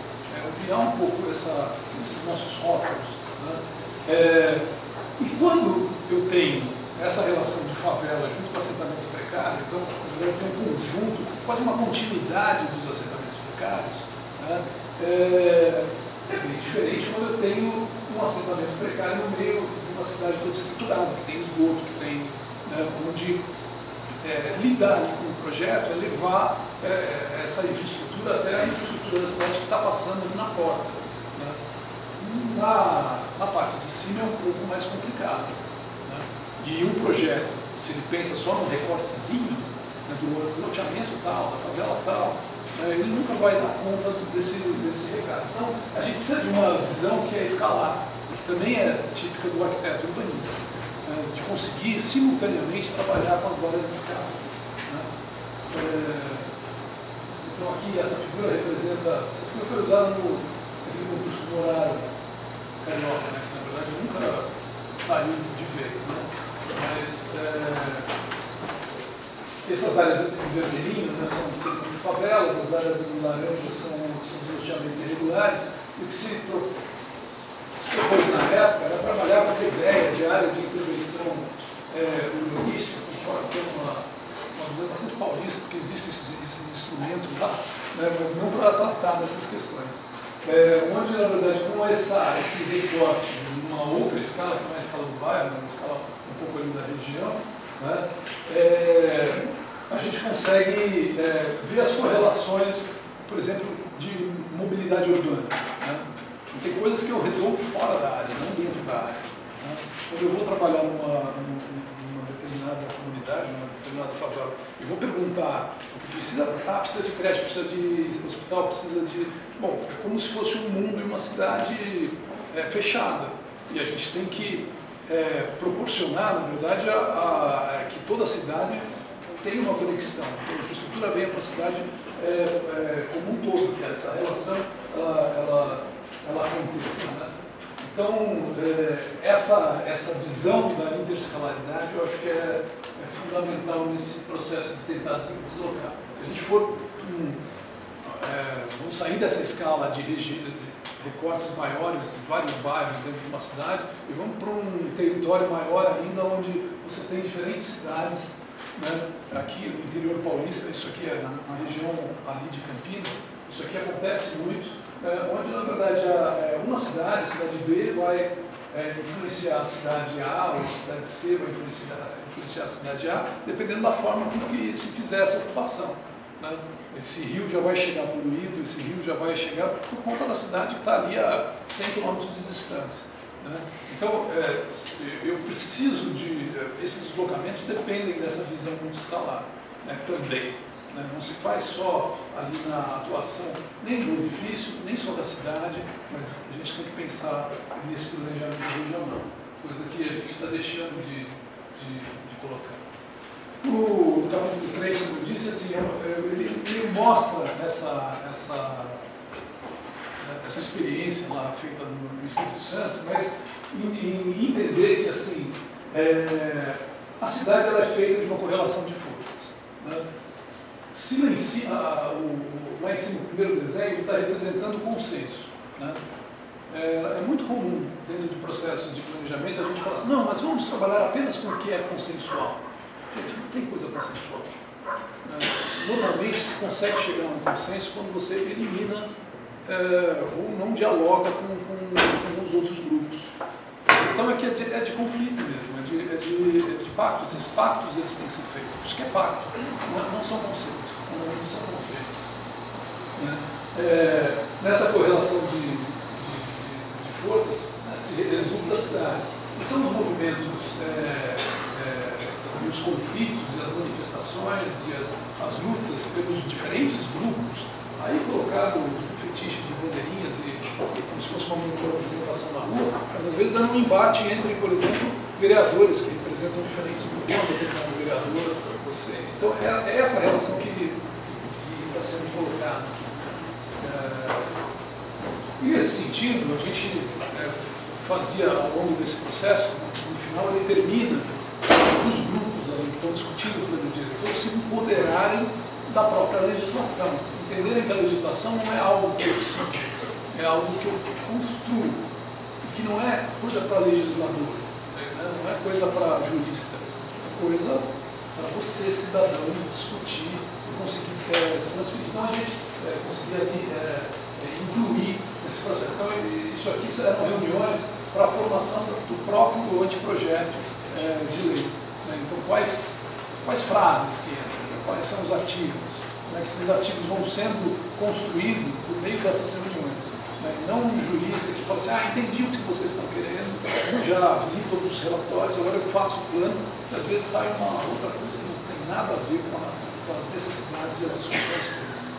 ampliar um pouco esses nossos rótulos. Né? E quando eu tenho essa relação de favela junto com o assentamento precário, então eu tenho um conjunto, quase uma continuidade dos assentamentos precários, né? É bem diferente quando eu tenho um assentamento precário no meio de uma cidade toda estruturada, que tem esgoto, que tem, né, onde lidar ali com o projeto é levar essa infraestrutura até a infraestrutura da cidade que está passando ali na porta. Né? Na parte de cima é um pouco mais complicado. Né? E um projeto, se ele pensa só num recortezinho, né, do loteamento tal, da favela tal, ele nunca vai dar conta desse recado. Então, a gente precisa de uma visão que é escalar, que também é típica do arquiteto urbanista, de conseguir simultaneamente trabalhar com as várias escalas. Né? Então, aqui essa figura representa. Essa figura foi usada no concurso do horário carioca, né, que na verdade nunca saiu de vez. Né? Mas essas áreas em vermelhinho, né, são favelas, as áreas em laranja são os loteamentos irregulares, e o que se propôs na época era trabalhar com essa ideia de área de intervenção urbanística, conforme tem uma visão bastante paulista, porque existe esse instrumento lá, né, mas não para tratar dessas questões. Onde, na verdade, com esse recorte numa outra escala, que não é a escala do bairro, mas a escala um pouco ali da região, né, a gente consegue ver as correlações, por exemplo, de mobilidade urbana. Né? Tem coisas que eu resolvo fora da área, não dentro da área. Né? Quando eu vou trabalhar numa determinada comunidade, numa determinada favela, eu vou perguntar o que precisa. Precisa de creche, precisa de hospital, precisa de... Bom, é como se fosse um mundo e uma cidade fechada. E a gente tem que proporcionar, na verdade, que toda a cidade tenha uma conexão, que a infraestrutura venha para a cidade como um todo, que essa relação ela aconteça. Né? Então, essa visão da interescalaridade eu acho que é fundamental nesse processo de tentar deslocar. Se a gente for, vamos sair dessa escala de recortes maiores de vários bairros dentro de uma cidade e vamos para um território maior ainda, onde você tem diferentes cidades. Né? Aqui no interior paulista, isso aqui é na região ali de Campinas, isso aqui acontece muito, onde na verdade uma cidade, a cidade B, vai influenciar a cidade A, ou a cidade C vai influenciar a cidade A, dependendo da forma com que se fizer essa ocupação. Né? Esse rio já vai chegar poluído, esse rio já vai chegar por conta da cidade que está ali a 100 km de distância. Né? Então, eu preciso de... esses deslocamentos dependem dessa visão multiscalar, né, também. Né? Não se faz só ali na atuação nem do edifício, nem só da cidade, mas a gente tem que pensar nesse planejamento regional, coisa que a gente está deixando de colocar. No capítulo 3, como eu disse, assim, ele mostra essa experiência lá feita no Espírito Santo, mas em entender que assim, a cidade ela é feita de uma correlação de forças. né? Silencia, lá em cima, o primeiro desenho está representando o consenso, né? É muito comum, dentro de processos de planejamento, a gente falar assim, não, mas vamos trabalhar apenas com o que é consensual. Gente, não tem coisa consensual. Normalmente se consegue chegar a um consenso quando você elimina ou não dialoga com os outros grupos. A questão é que é de conflito mesmo, é de pacto. Esses pactos eles têm que ser feitos. Acho que é pacto, não são conceitos. Não são conceitos. Né? Nessa correlação de forças, né, se resulta da cidade. E são os movimentos e os conflitos e as manifestações e as lutas pelos diferentes grupos, aí colocado o fetiche de bandeirinhas e como se fosse uma movimentação na rua, mas às vezes há um embate entre, por exemplo, vereadores que representam diferentes grupos, como vereador, você. Então é essa relação que está sendo colocada. E nesse sentido, a gente fazia ao longo desse processo, no final ele termina os grupos ali que estão discutindo o plano diretor se empoderarem da própria legislação. Entenderem que a legislação não é algo que eu sinto, é algo que eu construo, e que não é coisa para legislador, né? Não é coisa para jurista, é coisa para você, cidadão, discutir e conseguir se transferir. Então a gente conseguia incluir esse processo. Então isso aqui serão reuniões para a formação do próprio anteprojeto de lei. Então quais frases que entram, quais são os artigos, como é que esses artigos vão sendo construídos por meio dessas reuniões. Não um jurista que fala assim, entendi o que vocês estão querendo, já li todos os relatórios, agora eu faço o plano, e às vezes sai uma outra coisa que não tem nada a ver com as necessidades e as discussões feitas.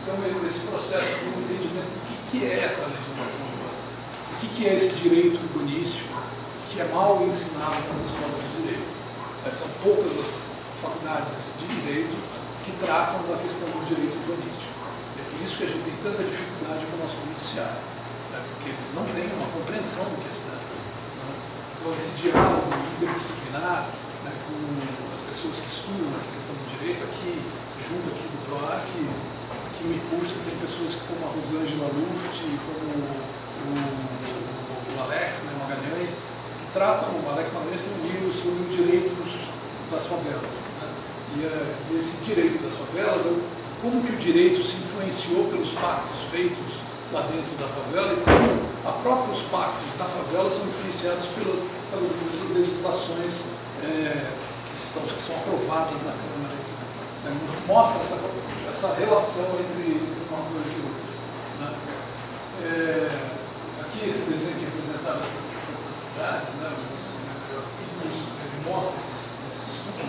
Então esse processo de entendimento do que é essa legislação urbana, o que é esse direito urbanístico, que é mal ensinado nas escolas de direito. São poucas as faculdades de direito que tratam da questão do direito urbanístico. É por isso que a gente tem tanta dificuldade com o nosso judiciário, porque eles não têm uma compreensão do que é cidade. Então, esse diálogo interdisciplinar com as pessoas que estudam essa questão do direito, aqui, junto aqui do PROAC, aqui no Impulso, tem pessoas como a Rosângela Luft, como o Alex, o Magalhães, que tratam, o Alex Magalhães tem um livro sobre o direito das favelas. E esse direito das favelas, como que o direito se influenciou pelos pactos feitos lá dentro da favela e como próprios pactos da favela são influenciados pelas legislações que são aprovadas na Câmara. Mostra essa relação entre uma coisa e outra. Aqui esse desenho que representava essas cidades, ele mostra esse estudo, esse estudo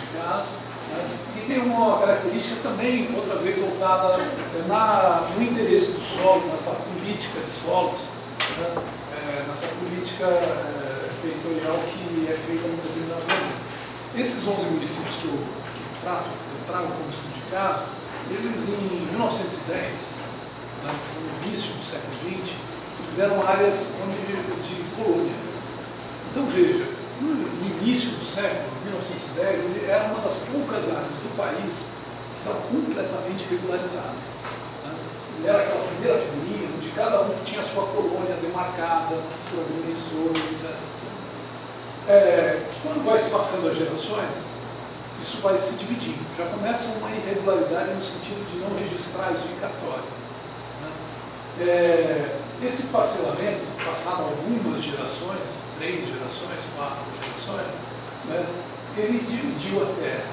de caso, e tem uma característica também, outra vez voltada no interesse do solo, nessa política de solos, nessa política territorial que é feita no determinado momento. Esses 11 municípios que eu trago como estudo de caso, eles em 1910, no início do século XX, eles eram áreas de colônia. Então veja, no início do século, 1910, ele era uma das poucas áreas do país que estava completamente regularizada. Ele era aquela primeira figurinha onde cada um tinha a sua colônia demarcada por agrimensor, etc. Quando vai se passando as gerações, isso vai se dividindo. Já começa uma irregularidade no sentido de não registrar isso em cartório. Esse parcelamento, passado algumas gerações, 3 gerações, 4 gerações, ele dividiu a terra,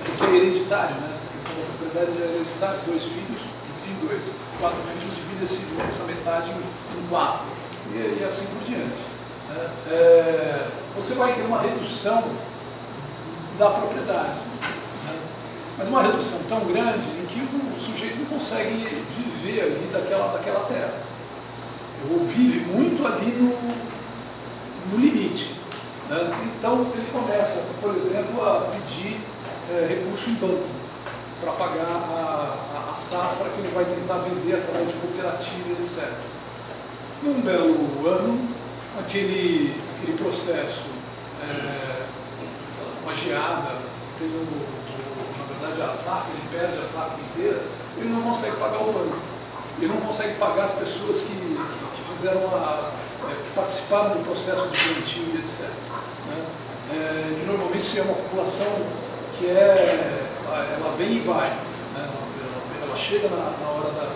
porque é hereditário, essa questão da propriedade é hereditária, 2 filhos divide em 2, 4 filhos divide essa metade em 4, e assim por diante. Você vai ter uma redução da propriedade, mas uma redução tão grande em que o sujeito não consegue viver ali daquela terra. Ou vive muito ali no limite. Então ele começa, por exemplo, a pedir recurso em banco para pagar a safra que ele vai tentar vender através de cooperativa, etc. Num belo ano, aquele processo, uma geada, na verdade a safra, ele perde a safra inteira, ele não consegue pagar o banco. Ele não consegue pagar as pessoas que fizeram que participaram do processo de plantio e etc. Né? Que normalmente é uma população que ela vem e vai. Né? Ela chega na hora da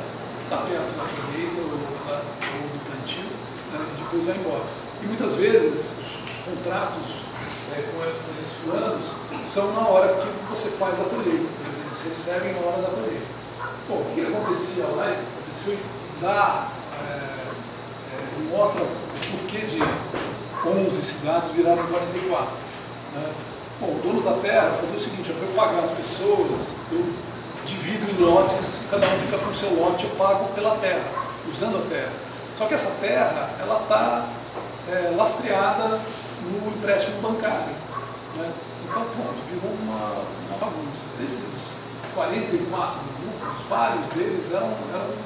perto da colheita ou do plantio, né? E depois vai embora. E muitas vezes os contratos com esses fulanos são na hora que você faz a colheita. Eles recebem na hora da colheita. Bom, o que acontecia lá? Aconteceu mostra o porquê de 11 cidades viraram 44. Né? Bom, o dono da terra fazia o seguinte: para eu pagar as pessoas, eu divido em lotes, cada um fica com o seu lote, eu pago pela terra, usando a terra. Só que essa terra, ela está lastreada no empréstimo bancário. Né? Então, pronto, virou uma bagunça. Desses 44 grupos, vários deles eram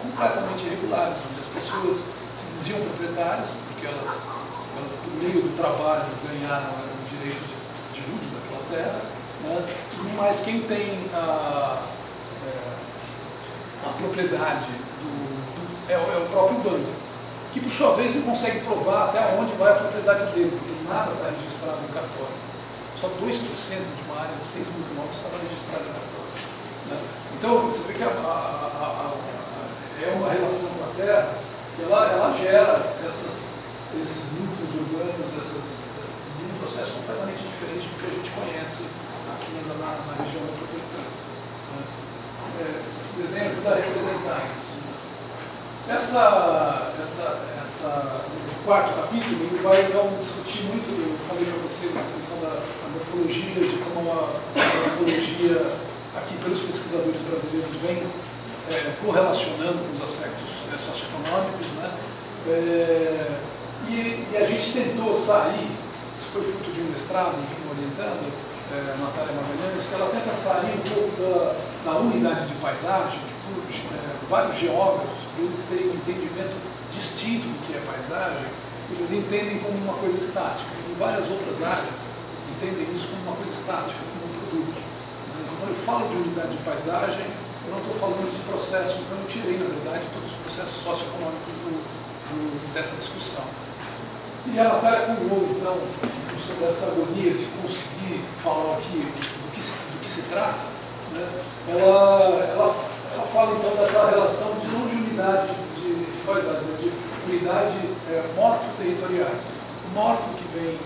completamente irregulares, onde as pessoas se diziam proprietárias, porque elas por meio do trabalho, ganharam o direito de uso daquela terra, né? Mas quem tem a propriedade é o próprio banco, que por sua vez não consegue provar até onde vai a propriedade dele, porque nada está registrado em cartório. Só 2% de uma área de 6 mil quilômetros estava registrada em cartório. Né? Então, você vê que é uma relação com a terra que ela gera esses núcleos urbanos, um processo completamente diferente do que a gente conhece aqui na região metropolitana. Né? Esse desenho está representando isso. O quarto capítulo ele vai então discutir muito, eu falei para vocês, essa questão da morfologia, de como a morfologia aqui pelos pesquisadores brasileiros vem correlacionando com os aspectos socioeconômicos, né? E a gente tentou sair, isso foi fruto de um mestrado, enfim, orientando a Natália Magalhães, que ela tenta sair um pouco da unidade de paisagem, que vários geógrafos, para eles terem um entendimento distinto do que é paisagem, eles entendem como uma coisa estática. E várias outras áreas entendem isso como uma coisa estática, como um produto. Quando eu falo de unidade de paisagem, eu não estou falando de processo, então eu tirei, na verdade, todos os processos socioeconômicos dessa discussão. E a Natália Cunhou, então, em função dessa agonia de conseguir falar aqui do que se trata, né, ela fala então dessa relação não de unidade de paisagem, mas de unidade morfo-territoriais. O morfo que vem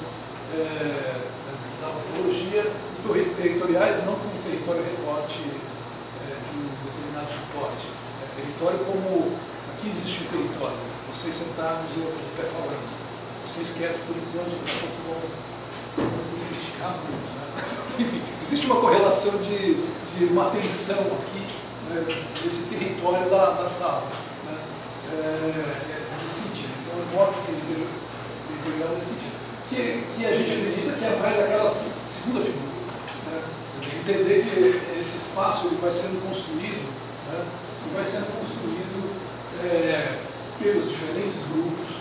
da morfologia, territoriais não como território recorte de um determinado suporte. Território como, aqui existe um território, vocês sentados e eu de pé falando. Vocês quietos por enquanto, vão investigar muito. Né? Enfim, existe uma correlação de uma tensão aqui, né, desse território da sala. Né? Nesse sentido. Então, o morfo territorial nesse sentido. Que a gente acredita que é mais aquela segunda figura. Né? Entender que esse espaço ele vai sendo construído, né? E vai sendo construído pelos diferentes grupos,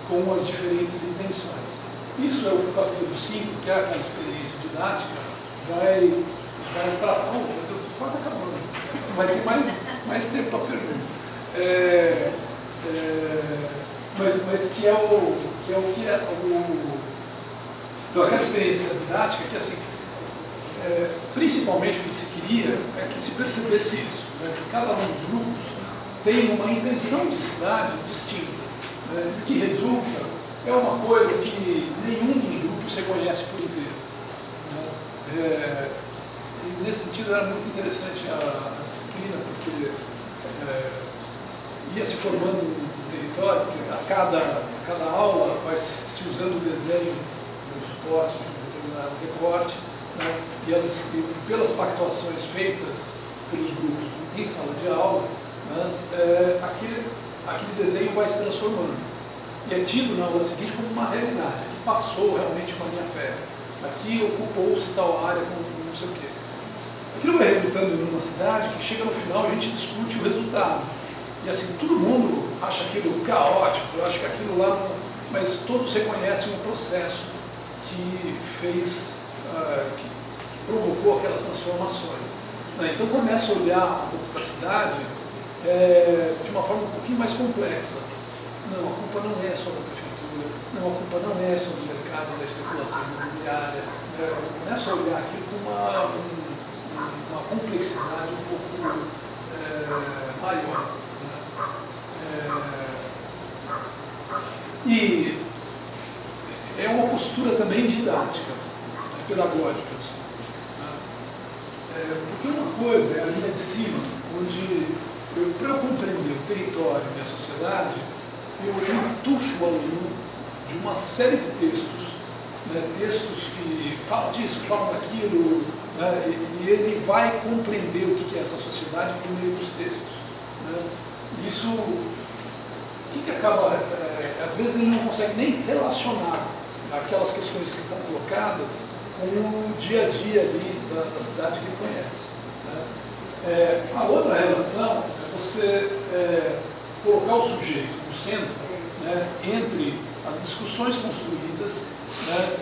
com as diferentes intenções. Isso é o capítulo 5, que é aquela experiência didática, vai tratar, mas eu estou quase acabando, vai ter mais tempo para pergunta. Mas que é então, aquela experiência didática que, assim, principalmente o que se queria é que se percebesse isso, né, que cada um dos grupos tem uma intenção de cidade distinta. O que resulta é uma coisa que nenhum dos grupos se conhece por inteiro. Né? E nesse sentido era muito interessante a disciplina, porque ia se formando um território, que a cada aula vai se usando o desenho do suporte, de um determinado recorte, né? E pelas pactuações feitas pelos grupos em sala de aula, né? Aquele desenho vai se transformando. E é tido na aula seguinte como uma realidade, que passou realmente com a minha fé. Aqui ocupou-se tal área com não sei o quê. Aquilo vai resultando numa cidade que chega no final a gente discute o resultado. E assim, todo mundo acha aquilo caótico, eu acho que aquilo lá não... Mas todos reconhecem um processo que fez, que aquelas transformações. Né? Então começa a olhar a cidade de uma forma um pouquinho mais complexa. Não, a culpa não é só da prefeitura, não, a culpa não é só do mercado, da especulação imobiliária. Começa a olhar aqui com uma complexidade um pouco maior. Né? E é uma postura também didática, pedagógica. Porque uma coisa é a linha de cima, onde para eu compreender o território e a sociedade, eu entucho o aluno de uma série de textos, né, textos que falam disso, falam daquilo, né, e ele vai compreender o que é essa sociedade por meio dos textos. Né. Isso, o que acaba, às vezes ele não consegue nem relacionar aquelas questões que estão colocadas com o dia a dia ali da cidade que ele conhece. Né. A outra relação é você colocar o sujeito no centro, né, entre as discussões construídas, né,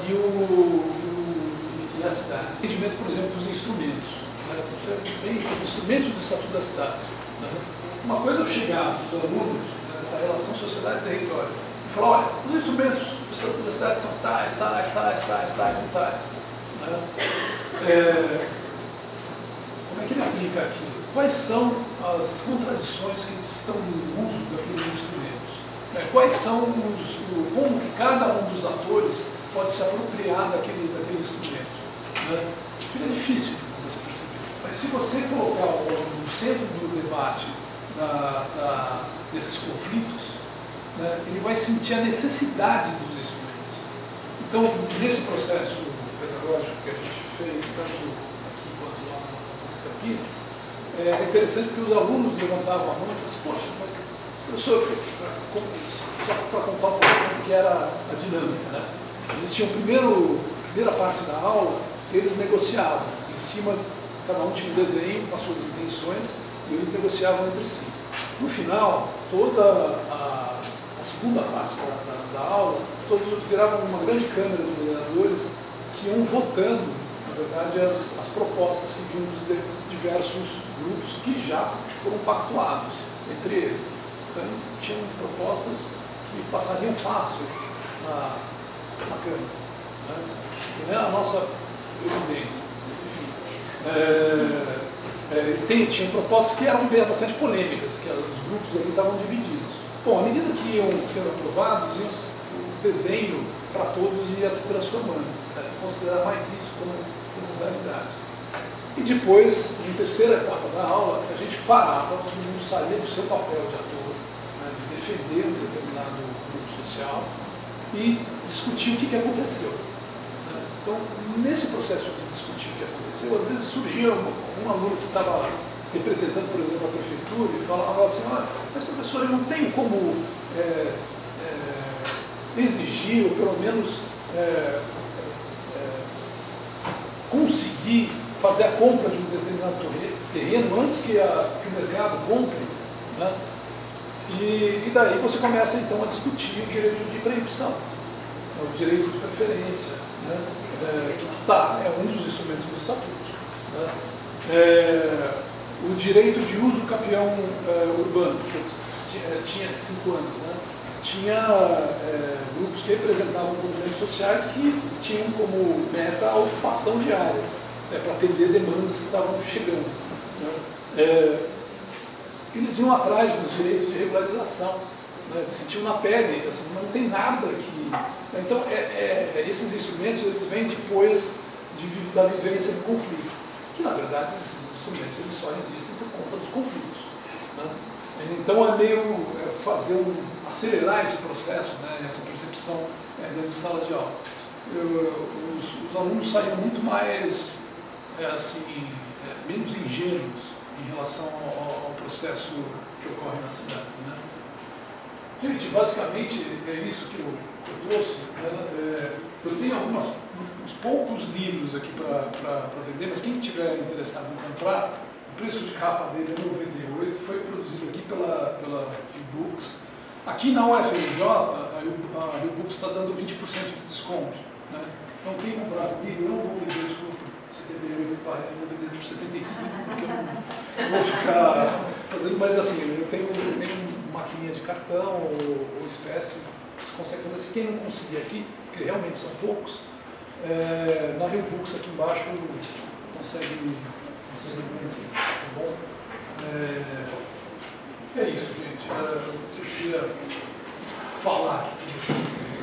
e a cidade. O entendimento, por exemplo, dos instrumentos. Né, você tem instrumentos do Estatuto da Cidade. Né. Uma coisa é eu chegar para os alunos, nessa relação sociedade-território, e falar, olha, os instrumentos do Estatuto da Cidade são tais, tais, tais, tais, tais e tais. Né. Como é que ele aplica aquilo? Quais são as contradições que estão no uso daqueles instrumentos? Quais são como que cada um dos atores pode se apropriar daquele instrumento? Né? Fica difícil de você perceber. Mas se você colocar no centro do debate desses conflitos, né, ele vai sentir a necessidade dos instrumentos. Então, nesse processo pedagógico que a gente fez, tanto aqui quanto lá no Campinas, é interessante que os alunos levantavam a mão e falavam assim, poxa, mas, professor, só para contar um pouco como que era a dinâmica, né? Existia a primeira parte da aula, eles negociavam, em cima, cada um tinha um desenho com as suas intenções, e eles negociavam entre si. No final, toda a segunda parte da aula, todos viravam uma grande câmara de moderadores que iam votando, na verdade, as propostas que vinham dos diversos grupos que já foram pactuados entre eles. Então, tinham propostas que passariam fácil na Câmara. Né? Não é a nossa evidência. Enfim, tinham propostas que eram bastante polêmicas, que os grupos ali estavam divididos. Bom, à medida que iam sendo aprovados, o desenho para todos ia se transformando. Considerar mais isso como modalidade. E depois, em terceira etapa da aula, a gente parava, todo mundo saía do seu papel de ator, né, de defender um determinado grupo social e discutir o que aconteceu. Né. Então, nesse processo de discutir o que aconteceu, às vezes surgia um aluno que estava representando, por exemplo, a prefeitura e falava assim, mas professor, eu não tenho como exigir, ou pelo menos conseguir fazer a compra de um determinado terreno antes que o mercado compre, né? E daí você começa então a discutir o direito de preempção, o direito de preferência, né? Que é um dos instrumentos do Estatuto. Né? O direito de uso campeão urbano, que tinha 5 anos, né? Tinha grupos que representavam movimentos sociais que tinham como meta a ocupação de áreas, para atender demandas que estavam chegando. Né? Eles iam atrás dos direitos de regularização, né? Sentiam na pele, assim, não tem nada que... Então, esses instrumentos eles vêm depois da vivência do conflito, que na verdade esses instrumentos eles só existem por conta dos conflitos. Né? Então é meio acelerar esse processo, né? Essa percepção dentro de sala de aula. Os alunos saíram muito mais menos ingênuos em relação ao processo que ocorre na cidade. Né? Gente, basicamente é isso que eu trouxe. Né? Eu tenho uns poucos livros aqui para vender, mas quem estiver interessado em comprar, o preço de capa dele é R$98, foi produzido aqui pela U-Books. Aqui na UFRJ, a U-Books está dando 20% de desconto. Né? Então, quem comprar comigo, eu não vou vender isso por R$78,40. por 75, porque eu não vou ficar fazendo, mas assim, eu tenho maquininha de cartão ou espécie, você consegue fazer assim. Quem não conseguir aqui, porque realmente são poucos, na Reubooks aqui embaixo consegue ver, tá bom? É isso, gente. Eu queria falar aqui com vocês.